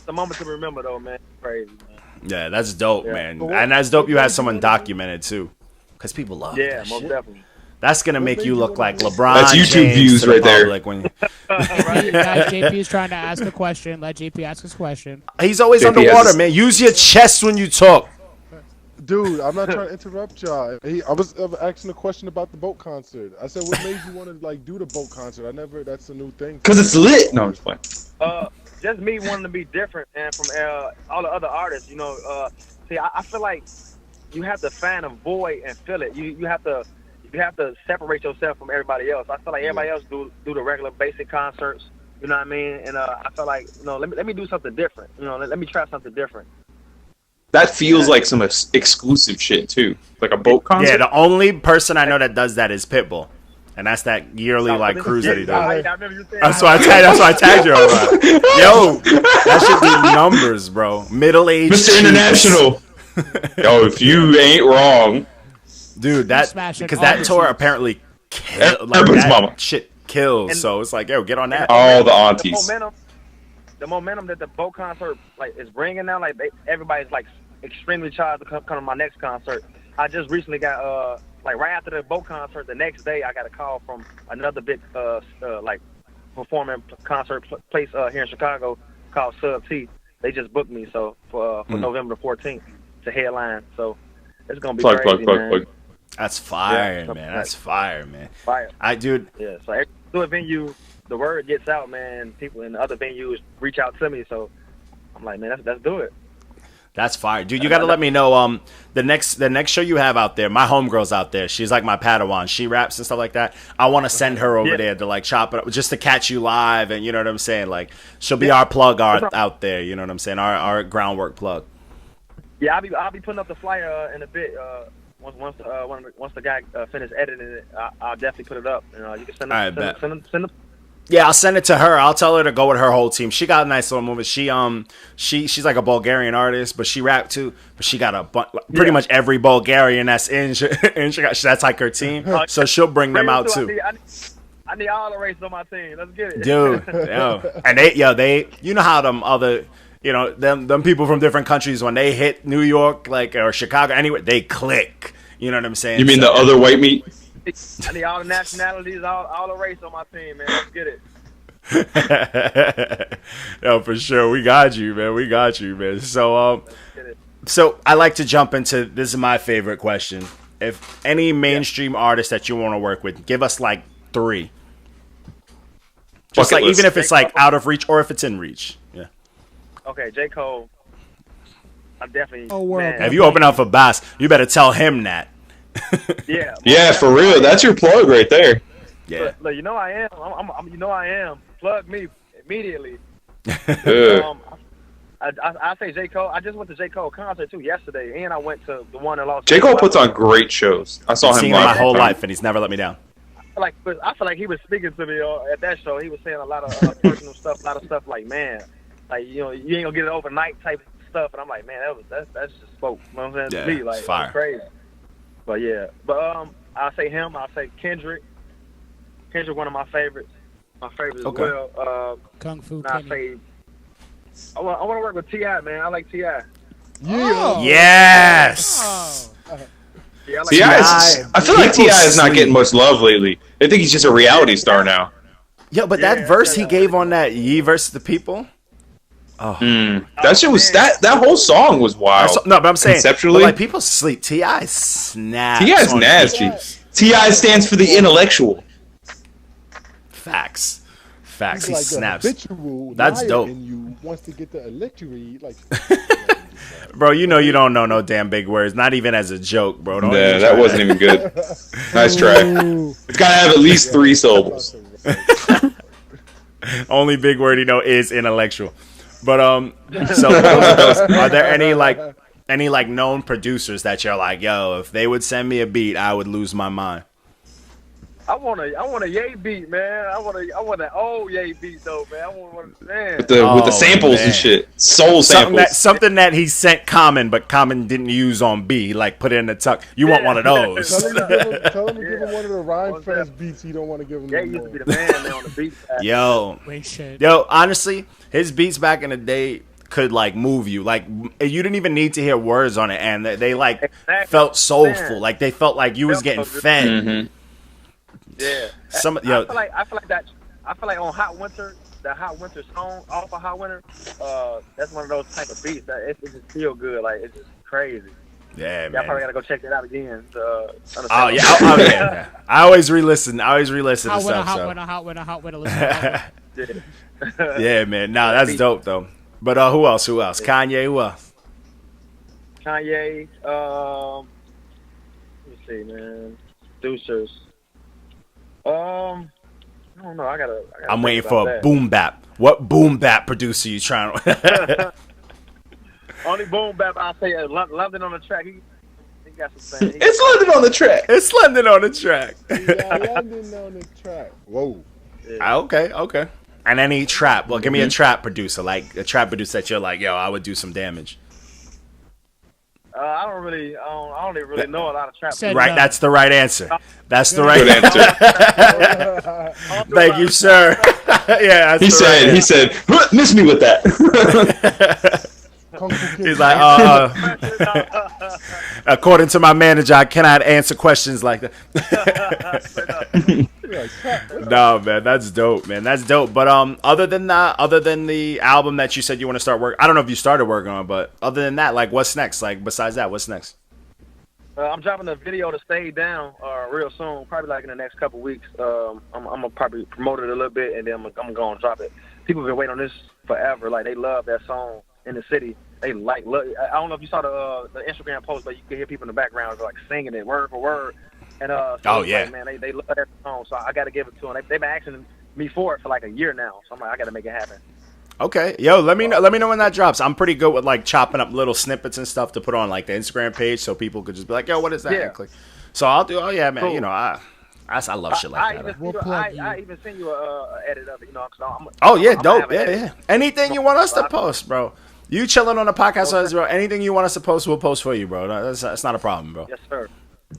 Speaker 6: a moment to remember, though, man. Crazy, man.
Speaker 4: Yeah, that's dope, man, and that's dope. You had someone documented too, because people love.
Speaker 6: Yeah, most definitely.
Speaker 4: That's gonna make you look like LeBron.
Speaker 5: That's YouTube
Speaker 4: James
Speaker 5: views right there.
Speaker 4: When
Speaker 7: JP is trying to ask a question. Let JP ask his question.
Speaker 4: He's always underwater, man. Use your chest when you talk.
Speaker 8: Dude, I'm not trying to interrupt y'all. I was asking a question about the boat concert. I said, what made you want to like do the boat concert? That's a new thing.
Speaker 5: Because it's lit. No, I'm just playing.
Speaker 6: Just me wanting to be different and from all the other artists. You know, see, I feel like you have to find a void and fill it. You have to separate yourself from everybody else. I feel like everybody else do the regular basic concerts. You know what I mean? And I feel like, you know, let me do something different. You know, let me try something different.
Speaker 5: That feels like some exclusive shit too, like a boat concert.
Speaker 4: Yeah, the only person I know that does that is Pitbull. And that's that yearly like cruise that he does.
Speaker 6: I remember you saying
Speaker 4: That's why I tagged you. Yo, that should do numbers, bro. Middle-aged
Speaker 5: Mr. International. Yo, if you ain't wrong,
Speaker 4: dude, because that tour apparently killed. Like,
Speaker 5: everybody's
Speaker 4: that
Speaker 5: mama.
Speaker 4: shit kills.
Speaker 6: And-
Speaker 4: so it's like, yo, get on that.
Speaker 5: All the aunties.
Speaker 6: The momentum that the boat concert like is bringing now, like everybody's like extremely charged to come to my next concert. I just recently got like right after the boat concert, the next day I got a call from another big like performing concert place here in Chicago called Sub T. They just booked me for November 14th to headline. So it's gonna be crazy, man.
Speaker 4: That's fire, man. That's fire, man.
Speaker 6: Fire.
Speaker 4: Dude.
Speaker 6: Yeah. So every new venue, the word gets out, man. People in other venues reach out to me, so I'm like, man, let's do it.
Speaker 4: That's fire, dude. You got to let me know. The next show you have out there, my homegirl's out there. She's like my Padawan. She raps and stuff like that. I want to send her over there to like chop it up, just to catch you live, and you know what I'm saying. Like she'll be our plug out there. You know what I'm saying? Our groundwork plug.
Speaker 6: Yeah, I'll be putting up the flyer in a bit. Once the guy finishes editing it, I'll definitely put it up. You can send them.
Speaker 4: Yeah, I'll send it to her. I'll tell her to go with her whole team. She got a nice little movement. She's like a Bulgarian artist, but she rapped too. But she got pretty much every Bulgarian that's in that's like her team. So she'll bring them out too.
Speaker 6: I need all the races on my team. Let's get it,
Speaker 4: dude. And they, you know how them other, you know, them people from different countries when they hit New York, like or Chicago, anywhere, they click. You know what I'm saying?
Speaker 5: You mean the other white meat?
Speaker 6: I need all the nationalities, all the race on my team, man. Let's get it.
Speaker 4: Yo, for sure. We got you, man. So I like to jump into, this is my favorite question. If any mainstream artist that you want to work with, give us like 3. Just
Speaker 5: Bucket
Speaker 4: like
Speaker 5: list.
Speaker 4: even if it's like out of reach or if it's in reach. Yeah.
Speaker 6: Okay, J. Cole. I'm definitely.
Speaker 4: If you open up for Bass, you better tell him that.
Speaker 6: Yeah.
Speaker 5: Yeah, for real. That's your plug right there.
Speaker 4: Yeah.
Speaker 6: Look, you know I am. I am. Plug me immediately. I say J. Cole. I just went to J. Cole concert too yesterday, and I went to the one in Los Angeles.
Speaker 5: J. Cole puts on great shows. I saw him live
Speaker 4: my whole life, and he's never let me down.
Speaker 6: I feel like he was speaking to me at that show. He was saying a lot of personal stuff, a lot of stuff like, man, like you ain't gonna get it overnight type stuff. And I'm like, man, that's just spoke. You know what I'm saying?
Speaker 4: Yeah,
Speaker 6: to me, like
Speaker 4: fire.
Speaker 6: Crazy. But yeah, I'll say him. I'll say Kendrick. Kendrick, one of my favorites. My favorite as well.
Speaker 7: Kung Fu.
Speaker 6: I say I want to work with T.I., man. I like T.I.
Speaker 7: Yeah.
Speaker 4: Yes.
Speaker 6: Yeah, I like
Speaker 5: T.I. I feel like T.I. is not getting much love lately. I think he's just a reality star now.
Speaker 4: Yo, but that verse he gave on that Ye versus the People. Oh,
Speaker 5: that shit was that whole song was wild.
Speaker 4: No, but I'm saying
Speaker 5: conceptually,
Speaker 4: but like people sleep. T.I. snaps.
Speaker 5: T.I. is nasty. T.I. stands for the intellectual.
Speaker 4: Facts.
Speaker 8: He's
Speaker 4: He
Speaker 8: like
Speaker 4: snaps.
Speaker 8: That's
Speaker 4: That's dope.
Speaker 8: And you wants to get the electory, like.
Speaker 4: Bro, you know you don't know no damn big words. Not even as a joke, bro. Don't
Speaker 5: Yeah, that wasn't even good. Nice try. It's gotta have at least 3 syllables.
Speaker 4: Only big word you know is intellectual. But so are there any like known producers that you're like, yo, if they would send me a beat, I would lose my mind?
Speaker 6: I want a Ye beat, man. I want an old Ye beat though, man. I want man.
Speaker 5: With the samples and shit. Soul samples.
Speaker 4: Something that he sent Common, but Common didn't use on B, like put it in the tuck. You want one of those.
Speaker 8: Tell him to give him one of the Rhyme Fast beats he don't want to give him.
Speaker 6: Ye used to be the man on the beat.
Speaker 4: Yo, honestly, his beats back in the day could like move you. Like you didn't even need to hear words on it, and they like felt soulful. Like they felt like you was getting fed.
Speaker 5: Mm-hmm.
Speaker 6: Yeah.
Speaker 4: I
Speaker 6: feel like on Hot Winter, the Hot Winter song off of Hot Winter, that's one of those type of beats that it just feel good. Like it's just crazy.
Speaker 4: Yeah, man.
Speaker 6: Y'all probably gotta go check that out again.
Speaker 4: Yeah. I always re-listen. to stuff.
Speaker 7: Hot winter. Listen.
Speaker 4: Yeah, man. Nah, that's dope though. But who else? Kanye. Who else?
Speaker 6: Kanye. Let me see, man. Producers. I don't know. I gotta
Speaker 4: I'm waiting
Speaker 6: think
Speaker 4: for
Speaker 6: about
Speaker 4: a
Speaker 6: that.
Speaker 4: boom bap. What boom bap producer you trying to?
Speaker 6: Only boom bap I say London on the track. He He got some things.
Speaker 5: It's London on the track.
Speaker 4: It's London on the track.
Speaker 8: Yeah, London on the track. Whoa.
Speaker 4: Okay. And any trap. Well, give me a trap producer, like a trap producer that you're like, yo, I would do some damage.
Speaker 6: I don't even really know a lot of trap.
Speaker 7: Said
Speaker 4: Right,
Speaker 7: no.
Speaker 4: that's the right answer. That's the right
Speaker 5: Good answer.
Speaker 4: Thank you, sir. Yeah, that's
Speaker 5: He said, miss me with that.
Speaker 4: He's like, according to my manager, I cannot answer questions like that. No, man, that's dope, man. That's dope. But other than that, other than the album that you said you want to start work, I don't know if you started working on, but other than that, like, what's next? Like, besides that, what's next?
Speaker 6: I'm dropping a video to Stay Down real soon, probably like in the next couple weeks. I'm gonna probably promote it a little bit, and then I'm gonna drop it. People have been waiting on this forever. Like, they love that song in the city. They like. I don't know if you saw the Instagram post, but you can hear people in the background like singing it word for word. And so
Speaker 4: yeah,
Speaker 6: like, man, they love that song, so I got to give it to them. They've been asking me for it for like a year now, so I'm like, I got to make it happen.
Speaker 4: Okay, yo, let me know when that drops. I'm pretty good with like chopping up little snippets and stuff to put on like the Instagram page, so people could just be like, yo, what is that?
Speaker 6: Yeah.
Speaker 4: And click. So I'll do. Oh yeah, man.
Speaker 6: Cool.
Speaker 4: You know, I love shit like that.
Speaker 6: I even send you a edit of it, you know.
Speaker 4: Dope. Yeah. Anything you want us to post, bro. You chilling on the podcast, bro. Anything you want us to post, we'll post for you, bro. That's not a problem, bro.
Speaker 6: Yes, sir.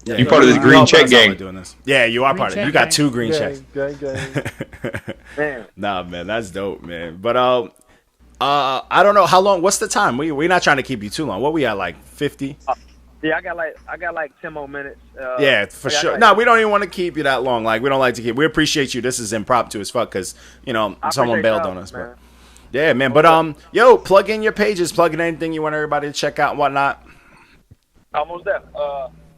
Speaker 4: Yeah,
Speaker 5: You part of this green check gang.
Speaker 4: Doing this. Yeah, you are part of it. You got 2 green checks.
Speaker 8: Gang.
Speaker 6: Man.
Speaker 4: Nah, man, that's dope, man. But I don't know how long. What's the time? We're not trying to keep you too long. What we at, like 50?
Speaker 6: Yeah, I got like 10 more minutes.
Speaker 4: Yeah, for sure. No, we don't even want to keep you that long. Like, we don't like to keep. We appreciate you. This is impromptu as fuck because someone bailed on us, bro. Yeah, man. But yo, plug in your pages. Plug in anything you want everybody to check out and whatnot.
Speaker 6: Almost there.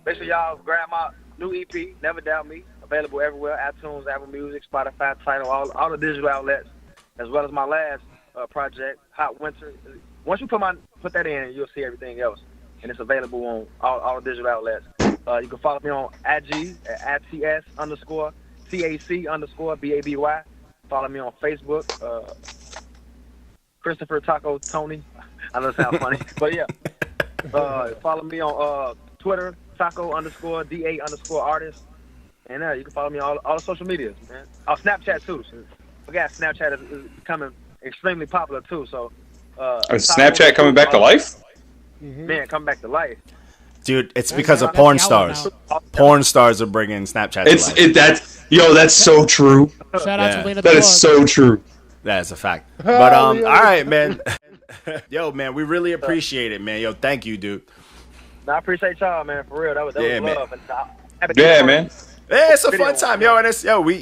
Speaker 6: Make sure y'all grab my new EP, Never Doubt Me, available everywhere: iTunes, Apple Music, Spotify, Tidal, all the digital outlets, as well as my last project, Hot Winter. Once you put that in, you'll see everything else, and it's available on all the digital outlets. You can follow me on IG at @TS_TAC_BABY. Follow me on Facebook, Christopher Taco Tony. I know it sounds funny, but yeah. Follow me on Twitter, Taco_DA_artist. And you can follow me on all the social medias, man. Snapchat too. I got Snapchat is becoming extremely popular too. So
Speaker 5: Is Snapchat coming back to life?
Speaker 6: Man, coming back to life.
Speaker 4: Dude, it's because of porn stars. Porn stars are bringing Snapchat to life.
Speaker 5: That's so true.
Speaker 7: Shout out to Lena
Speaker 5: That is so true.
Speaker 4: That is a fact. But all right, man. Yo, man, we really appreciate it, man. Yo, thank you, dude.
Speaker 6: I appreciate y'all, man. For real, that was love. And,
Speaker 5: Man.
Speaker 4: Yeah, it's a fun time, yo, and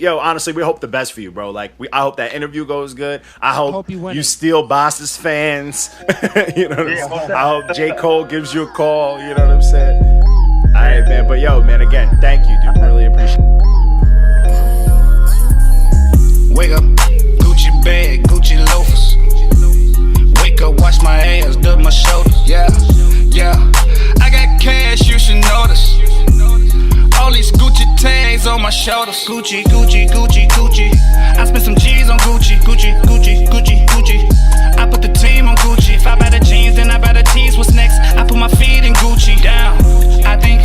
Speaker 4: honestly, we hope the best for you, bro. Like, I hope that interview goes good. I hope you steal Boss's fans. You know what I'm saying? I hope J. Cole gives you a call. You know what I'm saying? All right, man. But yo, man, again, thank you, dude. Really appreciate it.
Speaker 9: Wake up, Gucci bag, Gucci loafers. Wake up, wash my ass, dub my shoulders. Yeah. I got cash, you should notice. All these Gucci tags on my shoulders. Gucci. I spent some G's on Gucci. I put the team on Gucci. If I buy the jeans, then I buy the tees. What's next? I put my feet in Gucci. Down. I think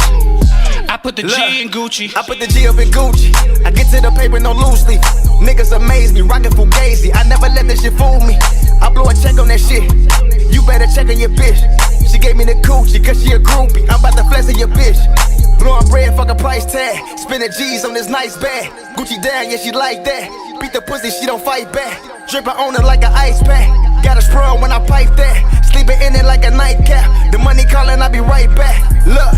Speaker 9: I put the G in Gucci.
Speaker 2: I put the G up in Gucci. I get to the paper, no loose leaf. Niggas amaze me, rockin' Fugazi. I never let that shit fool me. I blow a check on that shit. You better check on your bitch. She gave me the coochie, cause she a groupie. I'm about to flex on your bitch. Blowin' bread, fuck a price tag. Spending G's on this nice bag. Gucci down, yeah, she like that. Beat the pussy, she don't fight back. Drippin' on her like an ice pack. Got a sprawl when I pipe that. Sleeping in it like a nightcap. The money callin', I be right back. Look.